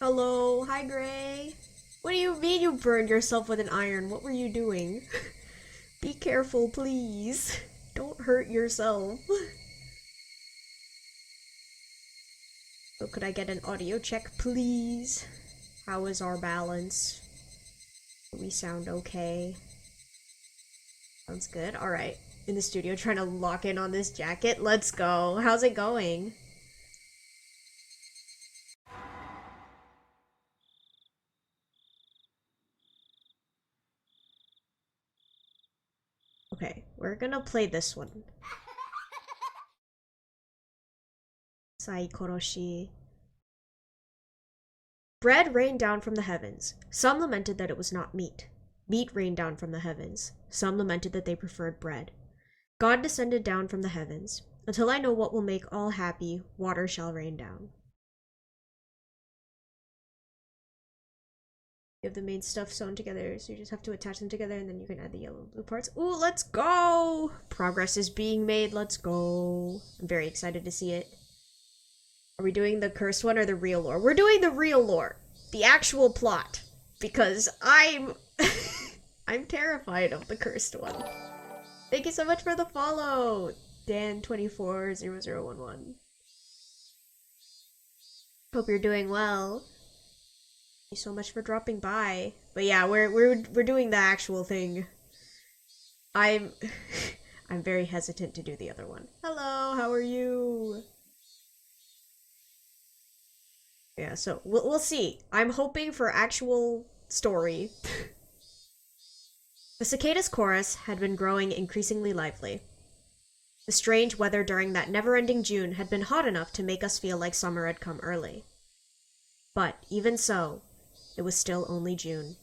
Hello, hi Gray. What do you mean you burned yourself with an iron? What were you doing? Be careful, please. Don't hurt yourself. So could I get an audio check, please? How is our balance? Do we sound okay? Sounds good. Alright. In the studio trying to lock in on this jacket. Let's go. How's it going? Okay, we're gonna play this one. Saikoroshi. Bread rained down from the heavens. Some lamented that it was not meat. Meat rained down from the heavens. Some lamented that they preferred bread. God descended down from the heavens. Until I know what will make all happy, water shall rain down. You have the main stuff sewn together, so you just have to attach them together and then you can add the yellow and blue parts. Ooh, let's go! Progress is being made, let's go. I'm very excited to see it. Are we doing the cursed one or the real lore? We're doing the real lore. The actual plot. Because I'm... I'm terrified of the cursed one. Thank you so much for the follow! Dan240011. Hope you're doing well. Thank you so much for dropping by. But yeah, we're doing the actual thing. I'm very hesitant to do the other one. Hello, how are you? Yeah, so we'll see. I'm hoping for actual story. The cicada's chorus had been growing increasingly lively. The strange weather during that never-ending June had been hot enough to make us feel like summer had come early. But even so, it was still only June.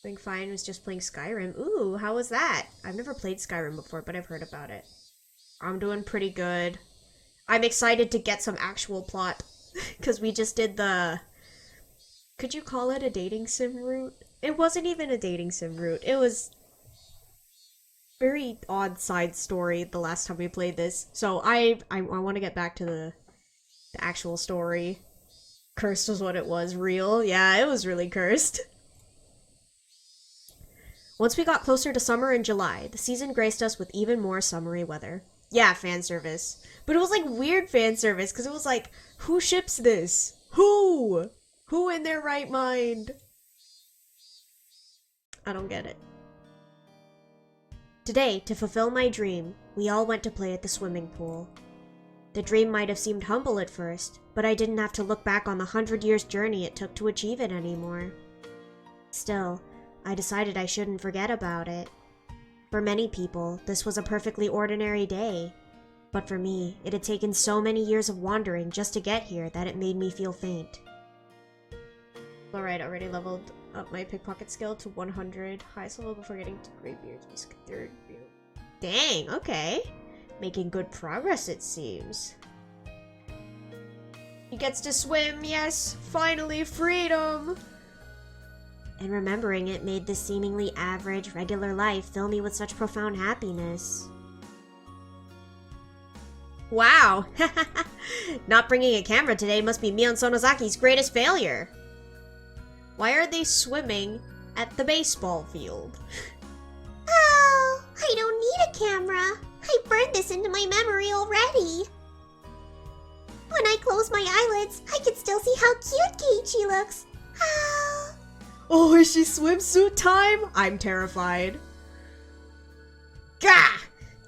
Doing fine, was just playing Skyrim. Ooh, how was that? I've never played Skyrim before, but I've heard about it. I'm doing pretty good. I'm excited to get some actual plot. Because we just did the... Could you call it a dating sim route? It wasn't even a dating sim route. It was... very odd side story the last time we played this. So I want to get back to the actual story. Cursed was what it was. Real? Yeah, it was really cursed. Once we got closer to summer in July, the season graced us with even more summery weather. Yeah, fan service. But it was like weird fan service, because it was like, who ships this? Who? Who in their right mind? I don't get it. Today, to fulfill my dream, we all went to play at the swimming pool. The dream might have seemed humble at first, but I didn't have to look back on the 100 years journey it took to achieve it anymore. Still, I decided I shouldn't forget about it. For many people, this was a perfectly ordinary day. But for me, it had taken so many years of wandering just to get here that it made me feel faint. Alright, already leveled up my pickpocket skill to 100. Highest level before getting to Greybeard's Risk 3rd. Dang, okay. Making good progress, it seems. He gets to swim, yes! Finally, freedom! And remembering it made this seemingly average, regular life fill me with such profound happiness. Wow! Not bringing a camera today must be Mion Sonozaki's greatest failure! Why are they swimming at the baseball field? Oh, I don't need a camera. I burned this into my memory already. When I close my eyelids, I can still see how cute Keiichi looks. Oh. Oh, is she swimsuit time? I'm terrified. Gah!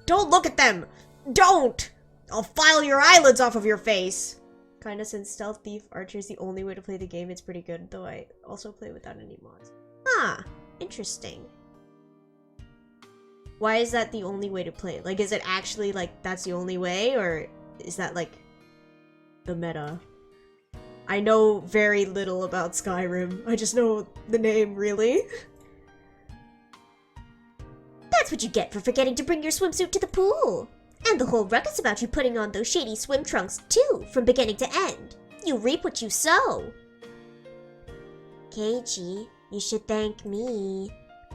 Don't look at them! Don't! I'll file your eyelids off of your face! Kinda, since Stealth Thief Archer is the only way to play the game, it's pretty good, though I also play without any mods. Huh, interesting. Why is that the only way to play it? Like, is it actually, like, that's the only way, or is that, like, the meta? I know very little about Skyrim. I just know the name, really. That's what you get for forgetting to bring your swimsuit to the pool. And the whole ruckus about you putting on those shady swim trunks, too, from beginning to end. You reap what you sow. Keiichi, you should thank me.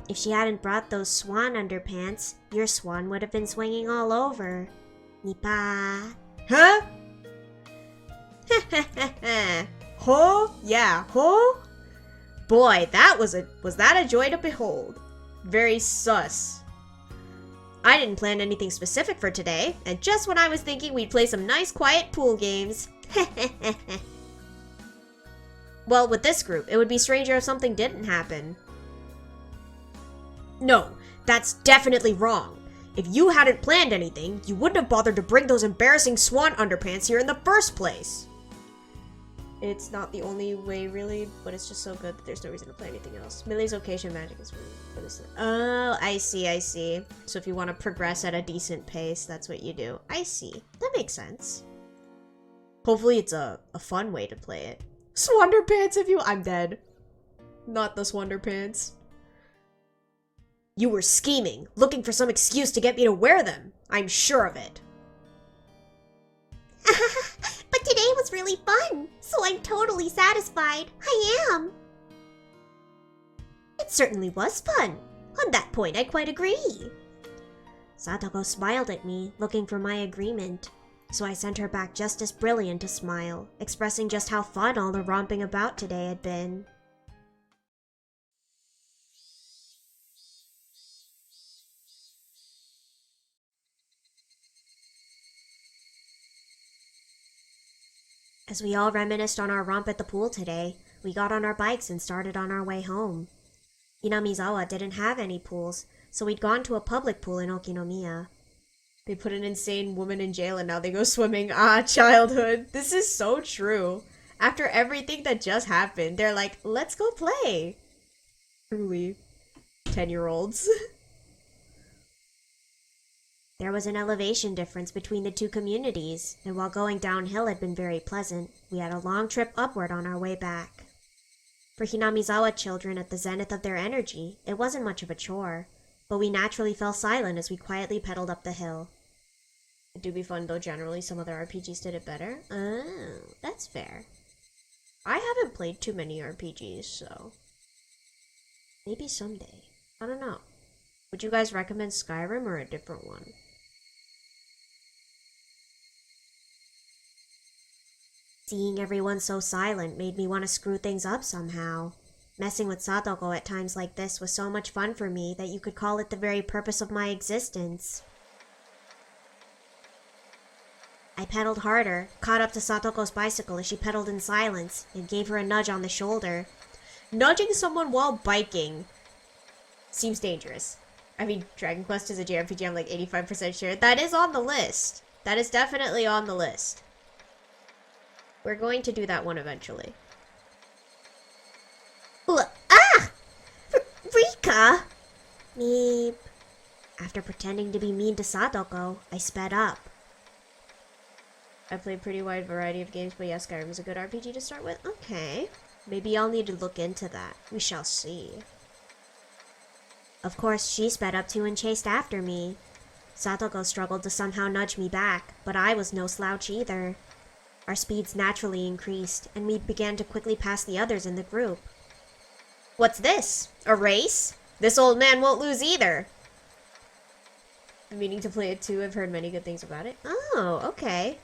If she hadn't brought those swan underpants, your swan would have been swinging all over. Nipa. Huh? Huh? Yeah, huh? Boy, was that a joy to behold. Very sus. I didn't plan anything specific for today, and just when I was thinking we'd play some nice quiet pool games. Well, with this group, it would be stranger if something didn't happen. No, that's definitely wrong. If you hadn't planned anything, you wouldn't have bothered to bring those embarrassing swan underpants here in the first place. It's not the only way, really, but it's just so good that there's no reason to play anything else. Millie's location magic is really... What is it? Oh, I see. So if you want to progress at a decent pace, that's what you do. I see. That makes sense. Hopefully it's a fun way to play it. Swanderpants if you... I'm dead. Not the Swanderpants. You were scheming, looking for some excuse to get me to wear them. I'm sure of it. But today was really fun, so I'm totally satisfied. I am. It certainly was fun. On that point, I quite agree. Satoko smiled at me, looking for my agreement. So I sent her back just as brilliant a smile, expressing just how fun all the romping about today had been. As we all reminisced on our romp at the pool today, we got on our bikes and started on our way home. Hinamizawa didn't have any pools, so we'd gone to a public pool in Okinomiya. They put an insane woman in jail and now they go swimming. Ah, childhood. This is so true. After everything that just happened, they're like, let's go play. Truly. 10-year-olds. There was an elevation difference between the two communities, and while going downhill had been very pleasant, we had a long trip upward on our way back. For Hinamizawa children at the zenith of their energy, it wasn't much of a chore, but we naturally fell silent as we quietly pedaled up the hill. It do be fun though, generally some other RPGs did it better. Oh, that's fair. I haven't played too many RPGs, so... maybe someday. I don't know. Would you guys recommend Skyrim or a different one? Seeing everyone so silent made me want to screw things up somehow. Messing with Satoko at times like this was so much fun for me that you could call it the very purpose of my existence. I pedaled harder, caught up to Satoko's bicycle as she pedaled in silence, and gave her a nudge on the shoulder. Nudging someone while biking seems dangerous. I mean, Dragon Quest is a JRPG, I'm like 85% sure. That is on the list. That is definitely on the list. We're going to do that one eventually. Ah! Rika! Meep. After pretending to be mean to Satoko, I sped up. I played a pretty wide variety of games, but yeah, Skyrim is a good RPG to start with. Okay. Maybe I'll need to look into that. We shall see. Of course, she sped up too and chased after me. Satoko struggled to somehow nudge me back, but I was no slouch either. Our speeds naturally increased, and we began to quickly pass the others in the group. What's this? A race? This old man won't lose either. I'm meaning to play it too. I've heard many good things about it. Oh, okay.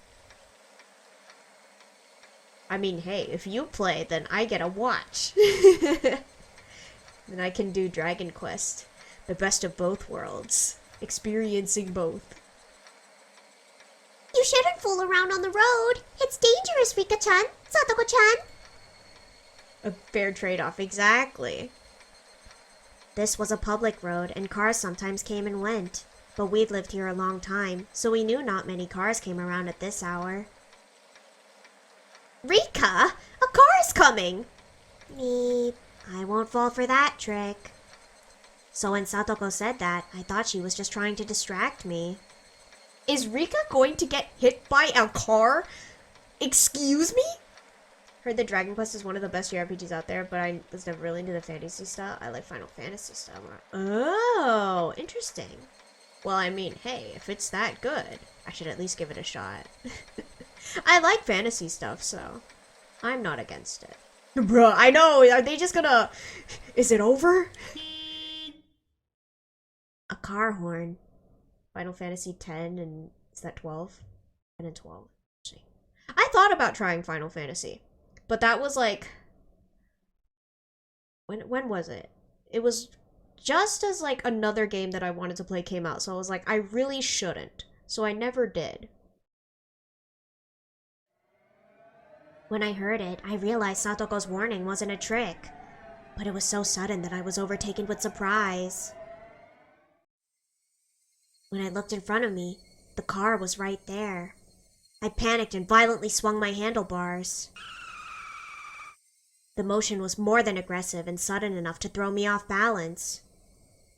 I mean, hey, if you play, then I get a watch. Then I can do Dragon Quest. The best of both worlds. Experiencing both. You shouldn't fool around on the road. It's dangerous, Rika-chan. Satoko-chan. A fair trade-off, exactly. This was a public road, and cars sometimes came and went. But we'd lived here a long time, so we knew not many cars came around at this hour. Rika! A car is coming! Meep. I won't fall for that trick. So when Satoko said that, I thought she was just trying to distract me. Is Rika going to get hit by a car? Excuse me? Heard that Dragon Quest is one of the best JRPGs out there, but I was never really into the fantasy style. I like Final Fantasy style more. Oh, interesting. Well, I mean, hey, if it's that good, I should at least give it a shot. I like fantasy stuff, so I'm not against it. Bruh, I know, are they just gonna... Is it over? A car horn. Final Fantasy X and... is that 12? 10 and 12. I thought about trying Final Fantasy, But that was like, when was it? It was just as like another game that I wanted to play came out, so I was like, I really shouldn't. So I never did. When I heard it, I realized Satoko's warning wasn't a trick. But it was so sudden that I was overtaken with surprise. When I looked in front of me, the car was right there. I panicked and violently swung my handlebars. The motion was more than aggressive and sudden enough to throw me off balance.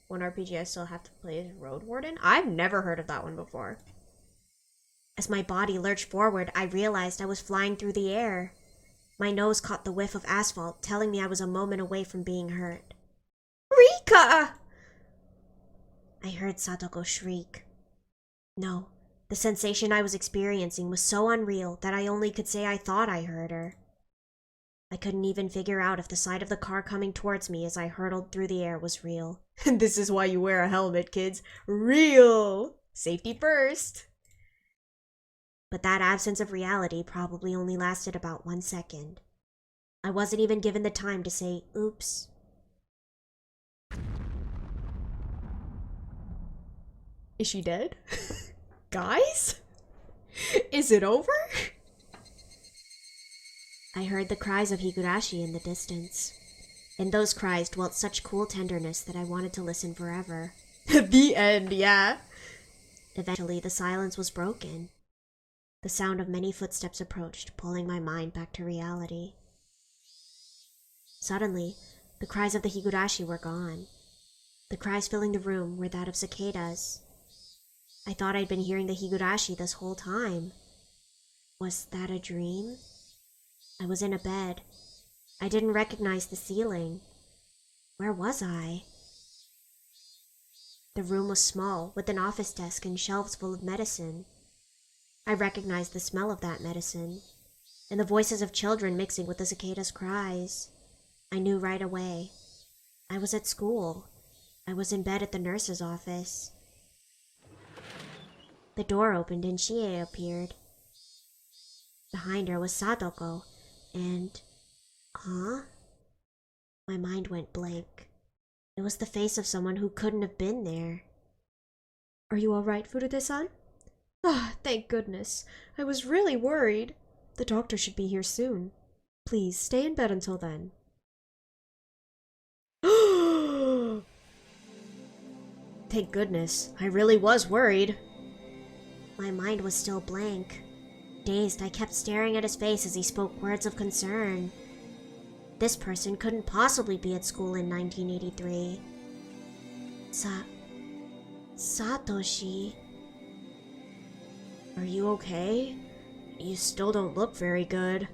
One RPG I still have to play is Road Warden? I've never heard of that one before. As my body lurched forward, I realized I was flying through the air. My nose caught the whiff of asphalt, telling me I was a moment away from being hurt. Rika! I heard Satoko shriek. No, the sensation I was experiencing was so unreal that I only could say I thought I heard her. I couldn't even figure out if the side of the car coming towards me as I hurtled through the air was real. And this is why you wear a helmet, kids. Real! Safety first. But that absence of reality probably only lasted about 1 second. I wasn't even given the time to say, oops. Is she dead? Guys? Is it over? I heard the cries of Higurashi in the distance. In those cries dwelt such cool tenderness that I wanted to listen forever. The end, yeah. Eventually, the silence was broken. The sound of many footsteps approached, pulling my mind back to reality. Suddenly, the cries of the Higurashi were gone. The cries filling the room were that of cicadas. I thought I'd been hearing the Higurashi this whole time. Was that a dream? I was in a bed. I didn't recognize the ceiling. Where was I? The room was small, with an office desk and shelves full of medicine. I recognized the smell of that medicine, and the voices of children mixing with the cicadas' cries. I knew right away. I was at school. I was in bed at the nurse's office. The door opened and Chie appeared. Behind her was Satoko, and... Huh? My mind went blank. It was the face of someone who couldn't have been there. Are you alright, Furude-san? Ah, thank goodness. I was really worried. The doctor should be here soon. Please, stay in bed until then. Thank goodness. I really was worried. My mind was still blank. Dazed, I kept staring at his face as he spoke words of concern. This person couldn't possibly be at school in 1983. Satoshi... Are you okay? You still don't look very good.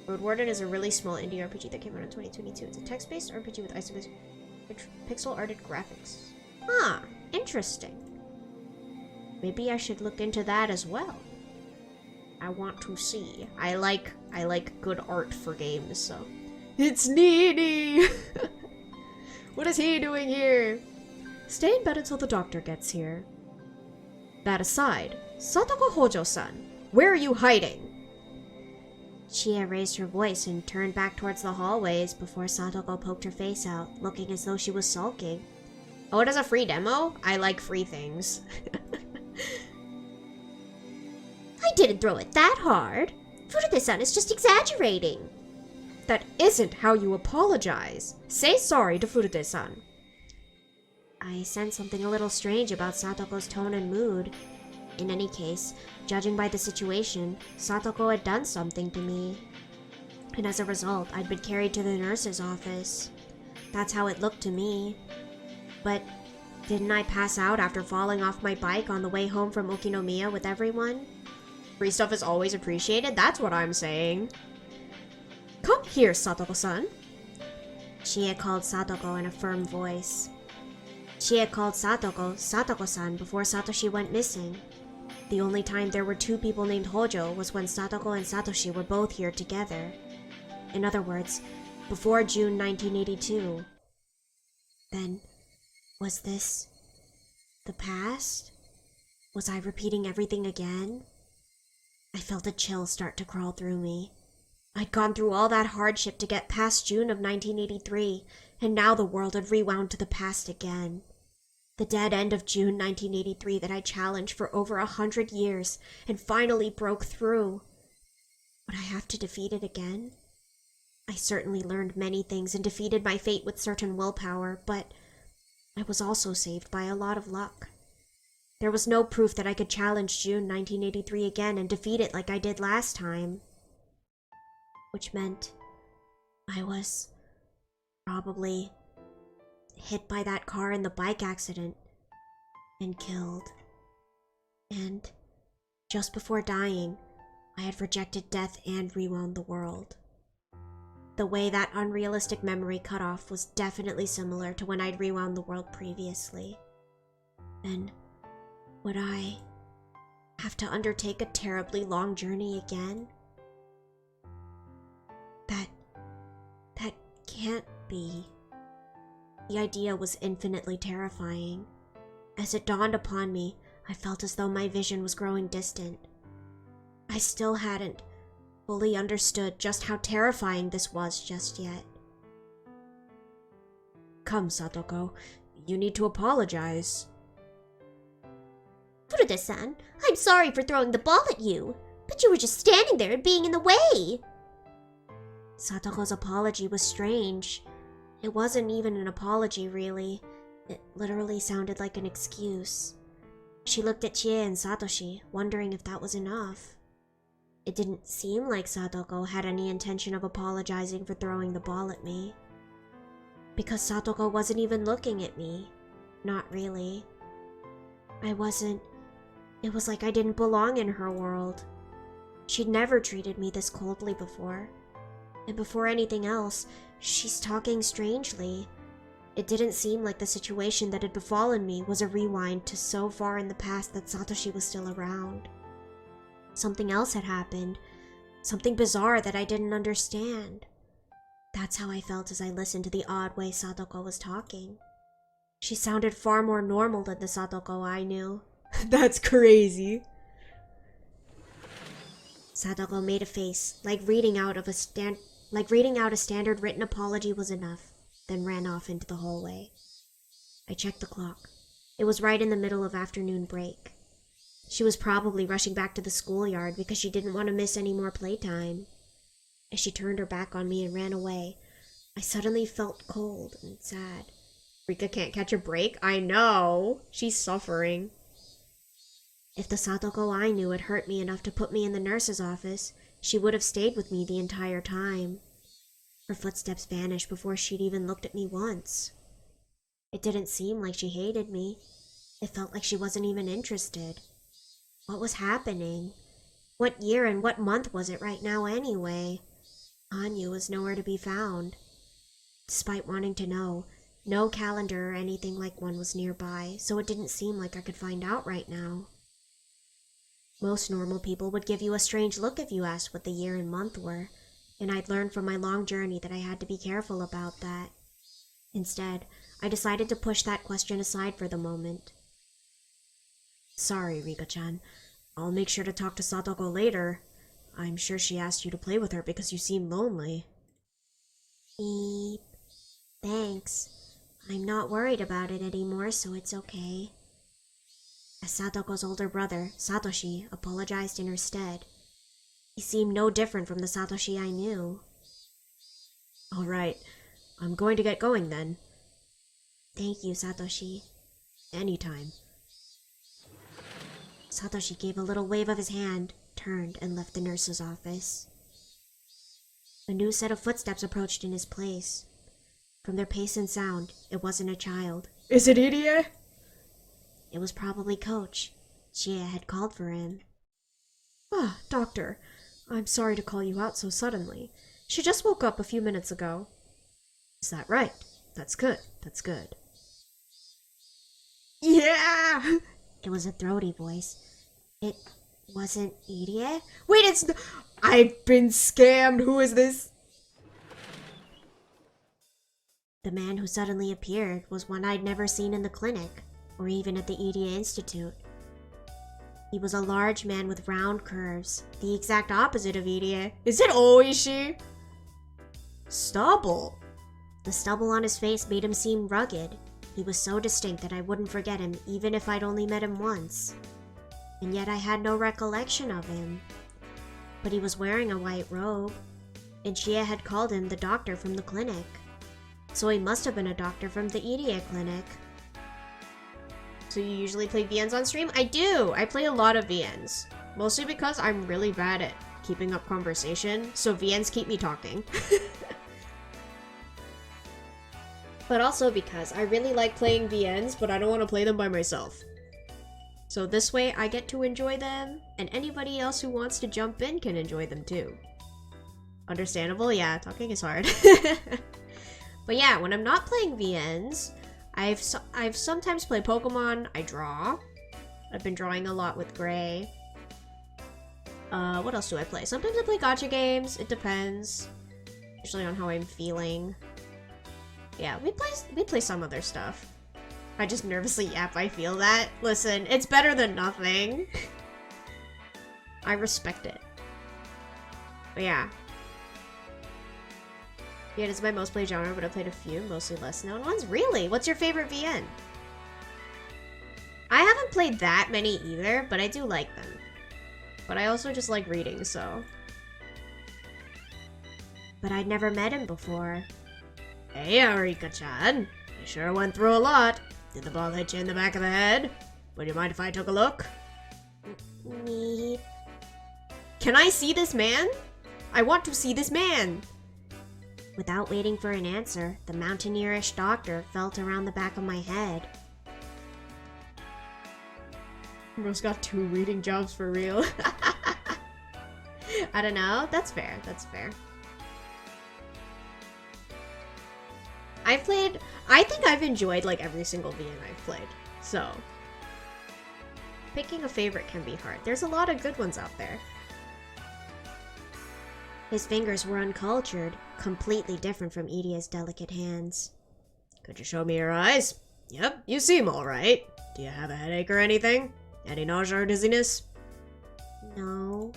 Road Warden is a really small indie RPG that came out in 2022. It's a text-based RPG with isometric pixel-arted graphics. Huh, interesting. Maybe I should look into that as well. I want to see. I like good art for games, so. It's Needy! What is he doing here? Stay in bed until the doctor gets here. That aside, Satoko Hojo-san, where are you hiding? Chie raised her voice and turned back towards the hallways before Satoko poked her face out, looking as though she was sulking. Oh, it is a free demo? I like free things. I didn't throw it that hard. Furude-san is just exaggerating. That isn't how you apologize. Say sorry to Furude-san. I sensed something a little strange about Satoko's tone and mood. In any case, judging by the situation, Satoko had done something to me. And as a result, I'd been carried to the nurse's office. That's how it looked to me. But didn't I pass out after falling off my bike on the way home from Okinomiya with everyone? Free stuff is always appreciated, that's what I'm saying. Come here, Satoko-san. Chie called Satoko in a firm voice. Chie called Satoko Satoko-san before Satoshi went missing. The only time there were two people named Hojo was when Satoko and Satoshi were both here together. In other words, before June 1982. Then, was this the past? Was I repeating everything again? I felt a chill start to crawl through me. I'd gone through all that hardship to get past June of 1983, and now the world had rewound to the past again. The dead end of June 1983 that I challenged for over 100 years and finally broke through. Would I have to defeat it again? I certainly learned many things and defeated my fate with certain willpower, but I was also saved by a lot of luck. There was no proof that I could challenge June 1983 again and defeat it like I did last time. Which meant I was probably hit by that car in the bike accident and killed. And just before dying, I had rejected death and rewound the world. The way that unrealistic memory cut off was definitely similar to when I'd rewound the world previously. Then, would I have to undertake a terribly long journey again? That can't be. The idea was infinitely terrifying. As it dawned upon me, I felt as though my vision was growing distant. I still hadn't fully understood just how terrifying this was just yet. Come, Satoko. You need to apologize. Furuta-san, I'm sorry for throwing the ball at you, but you were just standing there and being in the way. Satoko's apology was strange. It wasn't even an apology, really. It literally sounded like an excuse. She looked at Chie and Satoshi, wondering if that was enough. It didn't seem like Satoko had any intention of apologizing for throwing the ball at me. Because Satoko wasn't even looking at me. Not really. It was like I didn't belong in her world. She'd never treated me this coldly before. And before anything else, she's talking strangely. It didn't seem like the situation that had befallen me was a rewind to so far in the past that Satoshi was still around. Something else had happened. Something bizarre that I didn't understand. That's how I felt as I listened to the odd way Satoko was talking. She sounded far more normal than the Satoko I knew. That's crazy. Satoko made a face, like reading out a standard written apology was enough, then ran off into the hallway. I checked the clock. It was right in the middle of afternoon break. She was probably rushing back to the schoolyard because she didn't want to miss any more playtime. As she turned her back on me and ran away, I suddenly felt cold and sad. Rika can't catch a break? I know! She's suffering. If the Satoko I knew had hurt me enough to put me in the nurse's office, she would have stayed with me the entire time. Her footsteps vanished before she'd even looked at me once. It didn't seem like she hated me. It felt like she wasn't even interested. What was happening? What year and what month was it right now anyway? Hanyu was nowhere to be found. Despite wanting to know, no calendar or anything like one was nearby, so it didn't seem like I could find out right now. Most normal people would give you a strange look if you asked what the year and month were, and I'd learned from my long journey that I had to be careful about that. Instead, I decided to push that question aside for the moment. Sorry, Rika-chan. I'll make sure to talk to Satoko later. I'm sure she asked you to play with her because you seem lonely. Beep. Thanks. I'm not worried about it anymore, so it's okay. As Satoko's older brother, Satoshi, apologized in her stead. He seemed no different from the Satoshi I knew. All right. I'm going to get going then. Thank you, Satoshi. Anytime. Satoshi gave a little wave of his hand, turned, and left the nurse's office. A new set of footsteps approached in his place. From their pace and sound, it wasn't a child. Is it Irie? It was probably Coach. Jia had called for him. Ah, Doctor. I'm sorry to call you out so suddenly. She just woke up a few minutes ago. Is that right? That's good. That's good. Yeah! It was a throaty voice. It wasn't Irie? Wait, it's... I've been scammed! Who is this? The man who suddenly appeared was one I'd never seen in the clinic, or even at the Irie Institute. He was a large man with round curves, the exact opposite of Irie. Is it Oishi? Stubble. The stubble on his face made him seem rugged. He was so distinct that I wouldn't forget him even if I'd only met him once. And yet I had no recollection of him. But he was wearing a white robe, and Shia had called him the doctor from the clinic. So he must have been a doctor from the Irie clinic. So you usually play VNs on stream? I do! I play a lot of VNs. Mostly because I'm really bad at keeping up conversation, so VNs keep me talking. But also because I really like playing VNs, but I don't want to play them by myself. So this way I get to enjoy them, and anybody else who wants to jump in can enjoy them too. Understandable? Yeah, talking is hard. But yeah, when I'm not playing VNs, I've sometimes played Pokemon, I draw. I've been drawing a lot with Gray. What else do I play? Sometimes I play gacha games, it depends. Usually on how I'm feeling. Yeah, we play some other stuff. I just nervously yap, I feel that. Listen, it's better than nothing. I respect it. But yeah. Yeah, it's my most played genre, but I played a few, mostly less known ones. Really? What's your favorite VN? I haven't played that many either, but I do like them. But I also just like reading, so. But I'd never met him before. Hey, Rika-chan. You sure went through a lot. Did the ball hit you in the back of the head? Would you mind if I took a look? Me. Can I see this man? I want to see this man! Without waiting for an answer, the mountaineerish doctor felt around the back of my head. Bro's got 2 reading jobs for real. I don't know. That's fair. That's fair. I think I've enjoyed like every single VN I've played. So, picking a favorite can be hard. There's a lot of good ones out there. His fingers were uncultured, completely different from Irie's delicate hands. Could you show me your eyes? Yep, you seem alright. Do you have a headache or anything? Any nausea or dizziness? No.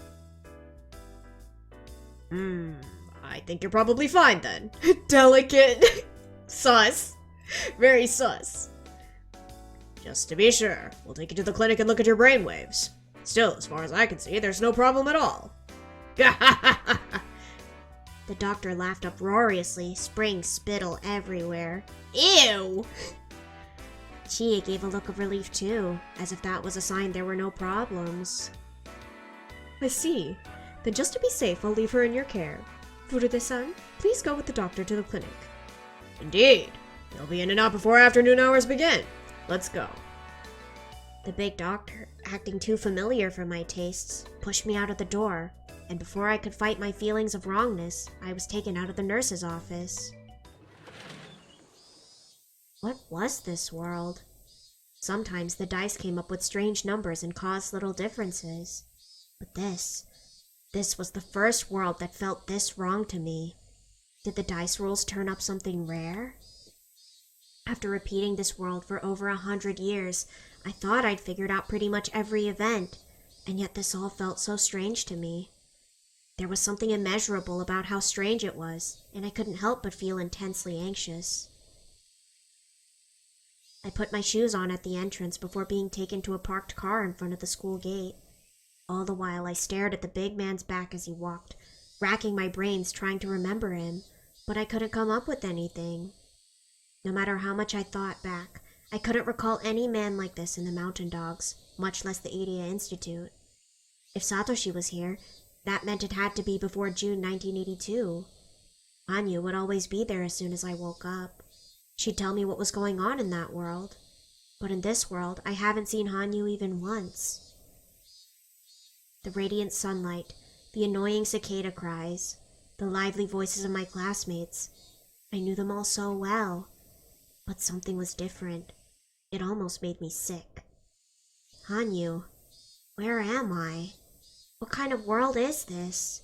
I think you're probably fine then. Delicate. Sus. Very sus. Just to be sure, we'll take you to the clinic and look at your brainwaves. Still, as far as I can see, there's no problem at all. The doctor laughed uproariously, spraying spittle everywhere. Ew! Chie gave a look of relief too, as if that was a sign there were no problems. I see. Then just to be safe, I'll leave her in your care. Furude-san, please go with the doctor to the clinic. Indeed. He'll be in and out before afternoon hours begin. Let's go. The big doctor, acting too familiar for my tastes, pushed me out of the door, and before I could fight my feelings of wrongness, I was taken out of the nurse's office. What was this world? Sometimes the dice came up with strange numbers and caused little differences. But this was the first world that felt this wrong to me. Did the dice rolls turn up something rare? After repeating this world for over 100 years, I thought I'd figured out pretty much every event, and yet this all felt so strange to me. There was something immeasurable about how strange it was, and I couldn't help but feel intensely anxious. I put my shoes on at the entrance before being taken to a parked car in front of the school gate. All the while I stared at the big man's back as he walked, racking my brains trying to remember him, but I couldn't come up with anything. No matter how much I thought back, I couldn't recall any man like this in the Mountain Dogs, much less the Irie Institute. If Satoshi was here, that meant it had to be before June 1982. Hanyu would always be there as soon as I woke up. She'd tell me what was going on in that world. But in this world, I haven't seen Hanyu even once. The radiant sunlight, the annoying cicada cries, the lively voices of my classmates. I knew them all so well. But something was different. It almost made me sick. Hanyu, where am I? What kind of world is this?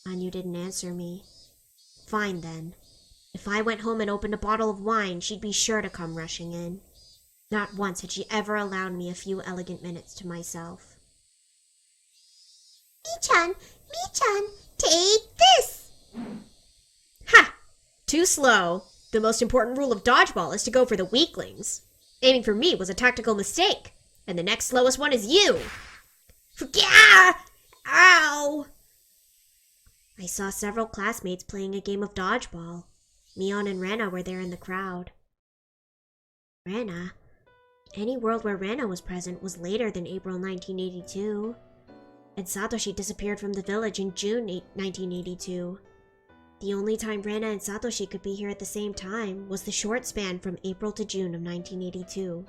Hanyu didn't answer me. Fine then. If I went home and opened a bottle of wine, she'd be sure to come rushing in. Not once had she ever allowed me a few elegant minutes to myself. Mii-chan, take this! Ha! Too slow. The most important rule of dodgeball is to go for the weaklings. Aiming for me was a tactical mistake, and the next slowest one is you. Gah! Ow! I saw several classmates playing a game of dodgeball. Mion and Rena were there in the crowd. Rena? Any world where Rena was present was later than April 1982. And Satoshi disappeared from the village in June 1982. The only time Rena and Satoshi could be here at the same time was the short span from April to June of 1982.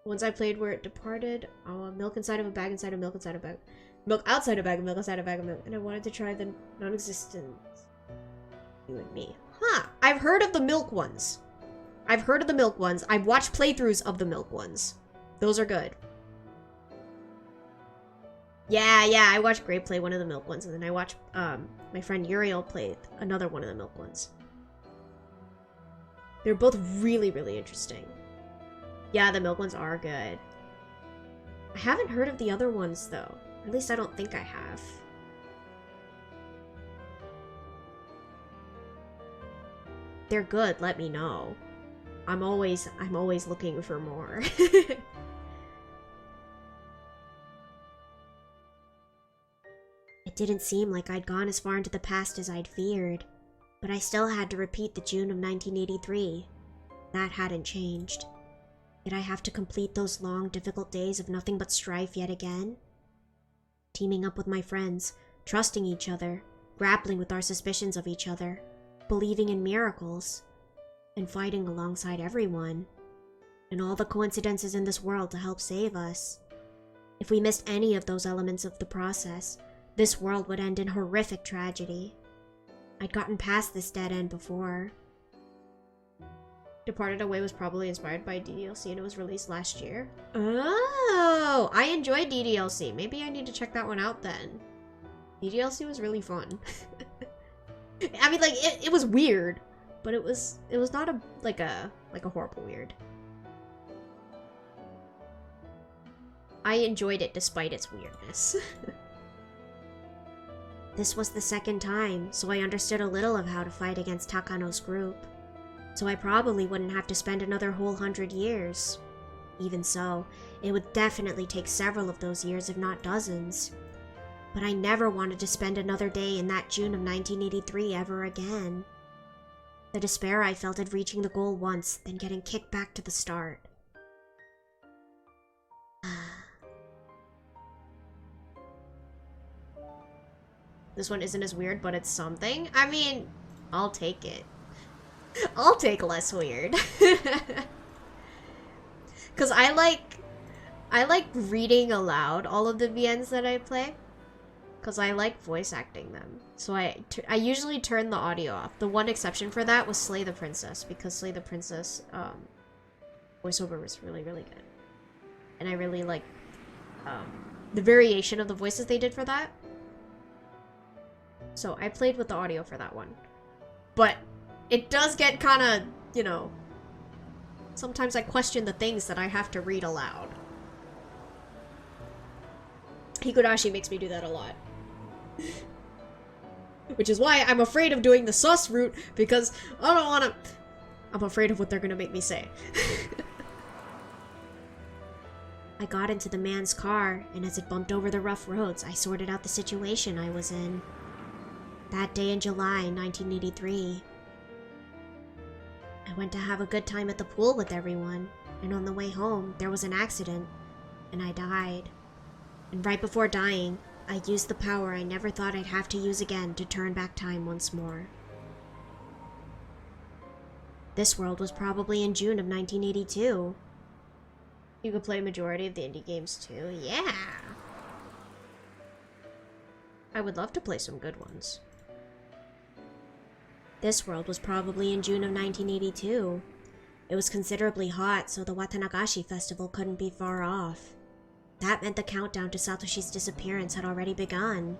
Once I played where it departed, milk inside of a bag inside of milk inside of a bag. Milk outside a bag of milk outside a bag of milk. And I wanted to try the non-existent you and me. Huh, I've heard of the milk ones. I've watched playthroughs of the milk ones. Those are good. Yeah, I watched Grape play one of the milk ones, and then I watched my friend Uriel play another one of the milk ones. They're both really, really interesting. Yeah, the milk ones are good. I haven't heard of the other ones, though. At least I don't think I have. They're good, let me know. I'm always looking for more. It didn't seem like I'd gone as far into the past as I'd feared, but I still had to repeat the June of 1983. That hadn't changed. Did I have to complete those long, difficult days of nothing but strife yet again? Teaming up with my friends, trusting each other, grappling with our suspicions of each other, believing in miracles, and fighting alongside everyone, and all the coincidences in this world to help save us. If we missed any of those elements of the process, this world would end in horrific tragedy. I'd gotten past this dead end before. Departed Away was probably inspired by DDLC and it was released last year. Oh, I enjoyed DDLC. Maybe I need to check that one out then. DDLC was really fun. I mean, like, it was weird, but it was not like a horrible weird. I enjoyed it despite its weirdness. This was the second time, so I understood a little of how to fight against Takano's group. So I probably wouldn't have to spend another whole 100 years. Even so, it would definitely take several of those years, if not dozens. But I never wanted to spend another day in that June of 1983 ever again. The despair I felt at reaching the goal once, then getting kicked back to the start. This one isn't as weird, but it's something. I mean, I'll take it. I'll take less weird. Cause I like reading aloud all of the VNs that I play. Cause I like voice acting them. So I usually turn the audio off. The one exception for that was Slay the Princess, because Slay the Princess voiceover was really, really good. And I really like the variation of the voices they did for that. So I played with the audio for that one. But it does get kind of, you know, sometimes I question the things that I have to read aloud. Higurashi makes me do that a lot. Which is why I'm afraid of doing the sus route, because I don't want to... I'm afraid of what they're going to make me say. I got into the man's car, and as it bumped over the rough roads, I sorted out the situation I was in. That day in July 1983. I went to have a good time at the pool with everyone, and on the way home, there was an accident, and I died. And right before dying, I used the power I never thought I'd have to use again to turn back time once more. This world was probably in June of 1982. You could play a majority of the indie games too, yeah! I would love to play some good ones. This world was probably in June of 1982. It was considerably hot, so the Watanagashi festival couldn't be far off. That meant the countdown to Satoshi's disappearance had already begun.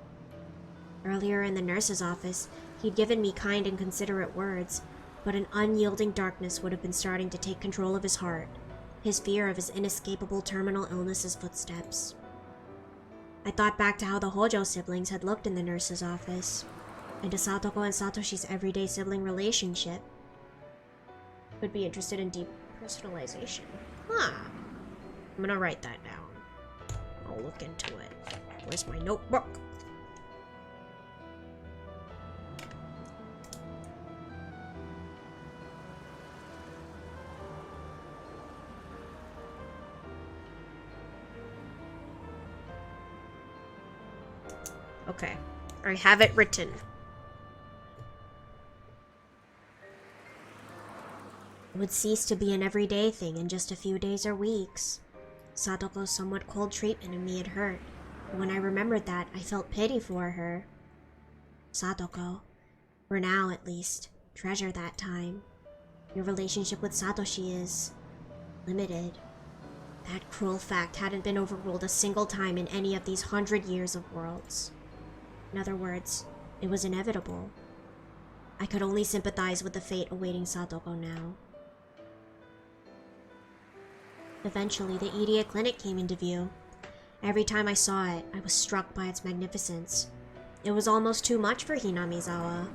Earlier in the nurse's office, he'd given me kind and considerate words, but an unyielding darkness would have been starting to take control of his heart, his fear of his inescapable terminal illness's footsteps. I thought back to how the Hojo siblings had looked in the nurse's office, and to Satoko and Satoshi's everyday sibling relationship. Could be interested in deep personalization. Huh. I'm gonna write that down. I'll look into it. Where's my notebook? Okay, I have it written. It would cease to be an everyday thing in just a few days or weeks. Satoko's somewhat cold treatment of me had hurt, but when I remembered that, I felt pity for her. Satoko, for now at least, treasure that time. Your relationship with Satoshi is limited. That cruel fact hadn't been overruled a single time in any of these 100 years of worlds. In other words, it was inevitable. I could only sympathize with the fate awaiting Satoko now. Eventually, the Irie clinic came into view. Every time I saw it, I was struck by its magnificence. It was almost too much for Hinamizawa.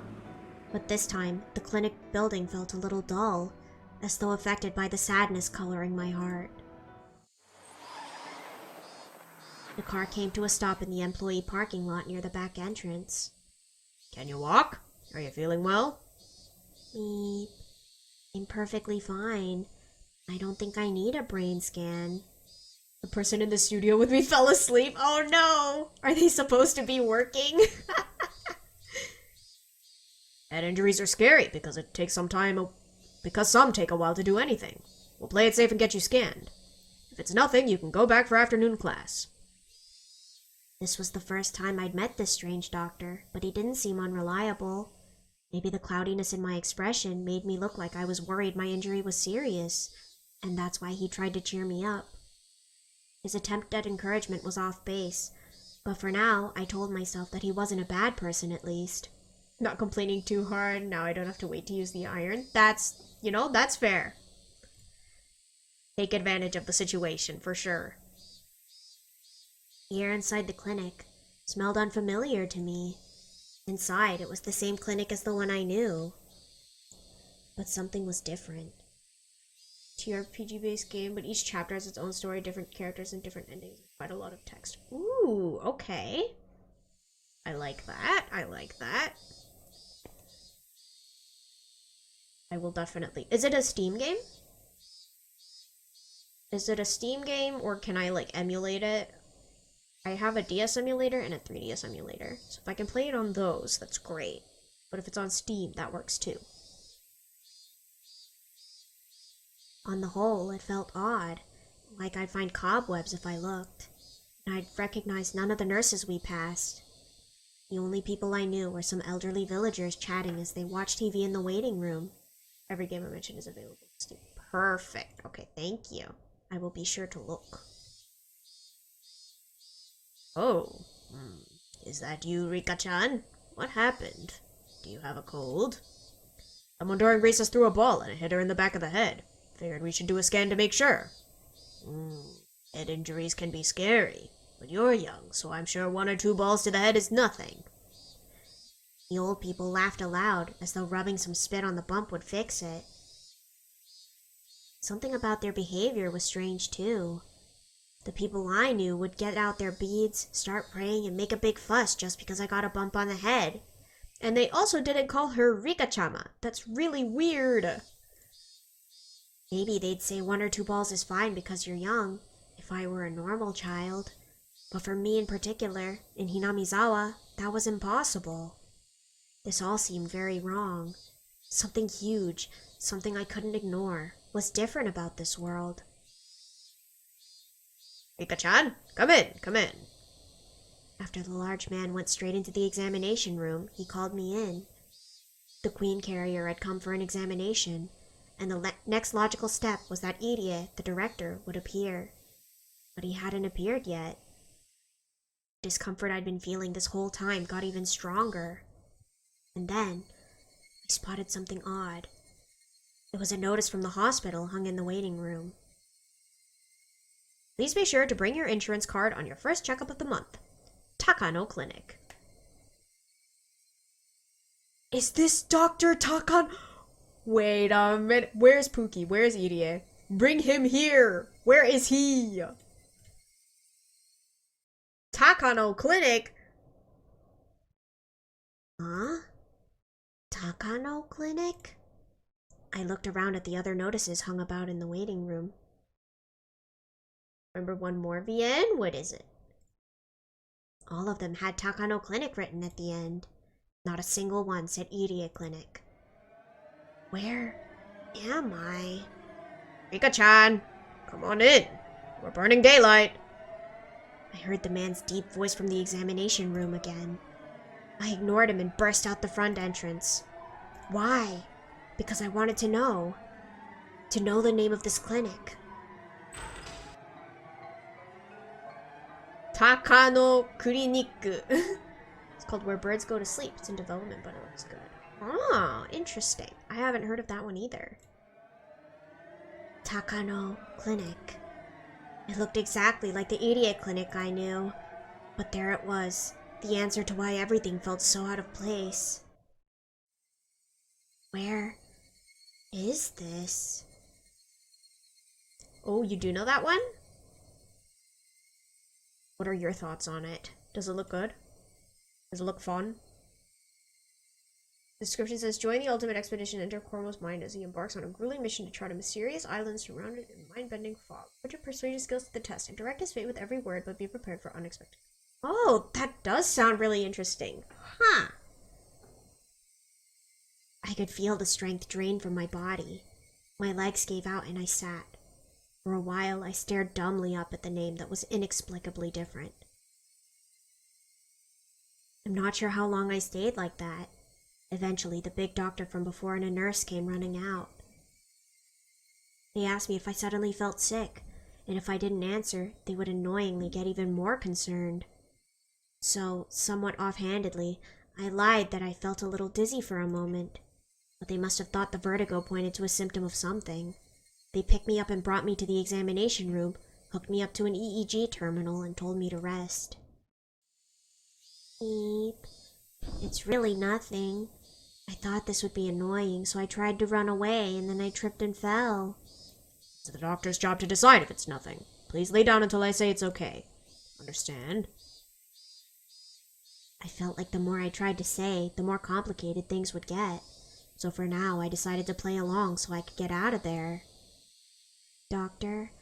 But this time, the clinic building felt a little dull, as though affected by the sadness coloring my heart. The car came to a stop in the employee parking lot near the back entrance. Can you walk? Are you feeling well? Beep. I'm perfectly fine. I don't think I need a brain scan. The person in the studio with me fell asleep. Oh no! Are they supposed to be working? Head injuries are scary because it takes some time, because some take a while to do anything. We'll play it safe and get you scanned. If it's nothing, you can go back for afternoon class. This was the first time I'd met this strange doctor, but he didn't seem unreliable. Maybe the cloudiness in my expression made me look like I was worried my injury was serious, and that's why he tried to cheer me up. His attempt at encouragement was off base, but for now, I told myself that he wasn't a bad person at least. Not complaining too hard, now I don't have to wait to use the iron. That's fair. Take advantage of the situation, for sure. The air inside the clinic smelled unfamiliar to me. Inside, it was the same clinic as the one I knew. But something was different. TRPG-based game, but each chapter has its own story, different characters, and different endings. Quite a lot of text. Ooh, okay. I like that. I like that. I will definitely... Is it a Steam game? Is it a Steam game, or can I, emulate it? I have a DS emulator and a 3DS emulator, so if I can play it on those, that's great. But if it's on Steam, that works too. On the whole, it felt odd, like I'd find cobwebs if I looked, and I'd recognize none of the nurses we passed. The only people I knew were some elderly villagers chatting as they watched TV in the waiting room. Every game I mentioned is available on Steam. Perfect. Okay, thank you. I will be sure to look. Oh, is that you, Rika-chan? What happened? Do you have a cold? Someone during races threw a ball and it hit her in the back of the head. Figured we should do a scan to make sure. Head injuries can be scary, but you're young, so I'm sure 1 or 2 balls to the head is nothing. The old people laughed aloud, as though rubbing some spit on the bump would fix it. Something about their behavior was strange, too. The people I knew would get out their beads, start praying, and make a big fuss just because I got a bump on the head. And they also didn't call her Rika-chama. That's really weird. Maybe they'd say 1 or 2 balls is fine because you're young, if I were a normal child. But for me in particular, in Hinamizawa, that was impossible. This all seemed very wrong. Something huge, something I couldn't ignore, was different about this world. Rika-chan, come in, come in. After the large man went straight into the examination room, he called me in. The queen carrier had come for an examination, and the next logical step was that Irie, the director, would appear. But he hadn't appeared yet. The discomfort I'd been feeling this whole time got even stronger. And then, I spotted something odd. It was a notice from the hospital hung in the waiting room. Please be sure to bring your insurance card on your first checkup of the month. Takano Clinic. Is this Dr. Takan? Wait a minute. Where's Pookie? Where's Irie? Bring him here. Where is he? Takano Clinic? Huh? Takano Clinic? I looked around at the other notices hung about in the waiting room. Remember one more, VN? What is it? All of them had Takano Clinic written at the end. Not a single one said Irie Clinic. Where am I? Rika-chan, come on in. We're burning daylight. I heard the man's deep voice from the examination room again. I ignored him and burst out the front entrance. Why? Because I wanted to know. To know the name of this clinic. Takano Clinic. It's called Where Birds Go to Sleep. It's in development, but it looks good. Oh, interesting. I haven't heard of that one either. Takano Clinic. It looked exactly like the Irie Clinic I knew. But there it was. The answer to why everything felt so out of place. Where is this? Oh, you do know that one? What are your thoughts on it? Does it look good? Does it look fun? The description says, join the ultimate expedition, enter Cormo's mind as he embarks on a grueling mission to chart a mysterious island surrounded in mind-bending fog. Put your persuasion skills to the test and direct his fate with every word, but be prepared for unexpected. Oh, that does sound really interesting. Huh. I could feel the strength drain from my body. My legs gave out and I sat. For a while, I stared dumbly up at the name that was inexplicably different. I'm not sure how long I stayed like that. Eventually, the big doctor from before and a nurse came running out. They asked me if I suddenly felt sick, and if I didn't answer, they would annoyingly get even more concerned. So, somewhat offhandedly, I lied that I felt a little dizzy for a moment. But they must have thought the vertigo pointed to a symptom of something. They picked me up and brought me to the examination room, hooked me up to an EEG terminal, and told me to rest. Beep. It's really nothing. I thought this would be annoying, so I tried to run away, and then I tripped and fell. It's the doctor's job to decide if it's nothing. Please lay down until I say it's okay. Understand? I felt like the more I tried to say, the more complicated things would get. So for now, I decided to play along so I could get out of there. Doctor,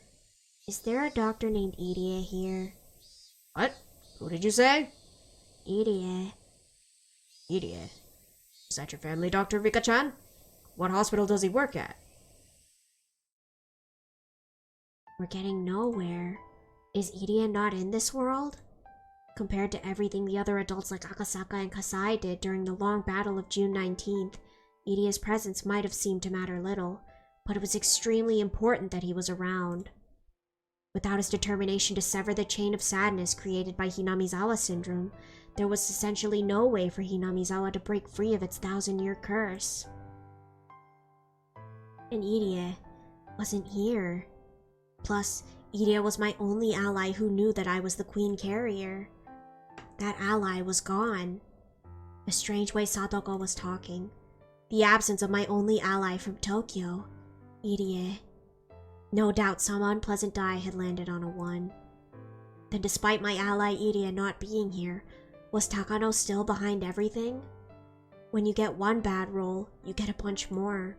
is there a doctor named Irie here? What? Who did you say? Irie. Irie? Is that your family doctor, Rika-chan? What hospital does he work at? We're getting nowhere. Is Irie not in this world? Compared to everything the other adults like Akasaka and Kasai did during the long battle of June 19th, Irie's presence might have seemed to matter little, but it was extremely important that he was around. Without his determination to sever the chain of sadness created by Hinamizawa syndrome, there was essentially no way for Hinamizawa to break free of its 1,000-year curse. And Irie wasn't here. Plus, Irie was my only ally who knew that I was the Queen Carrier. That ally was gone. The strange way Sadoko was talking. The absence of my only ally from Tokyo. Irie. No doubt some unpleasant die had landed on a 1. Then despite my ally Irie not being here, was Takano still behind everything? When you get one bad roll, you get a bunch more.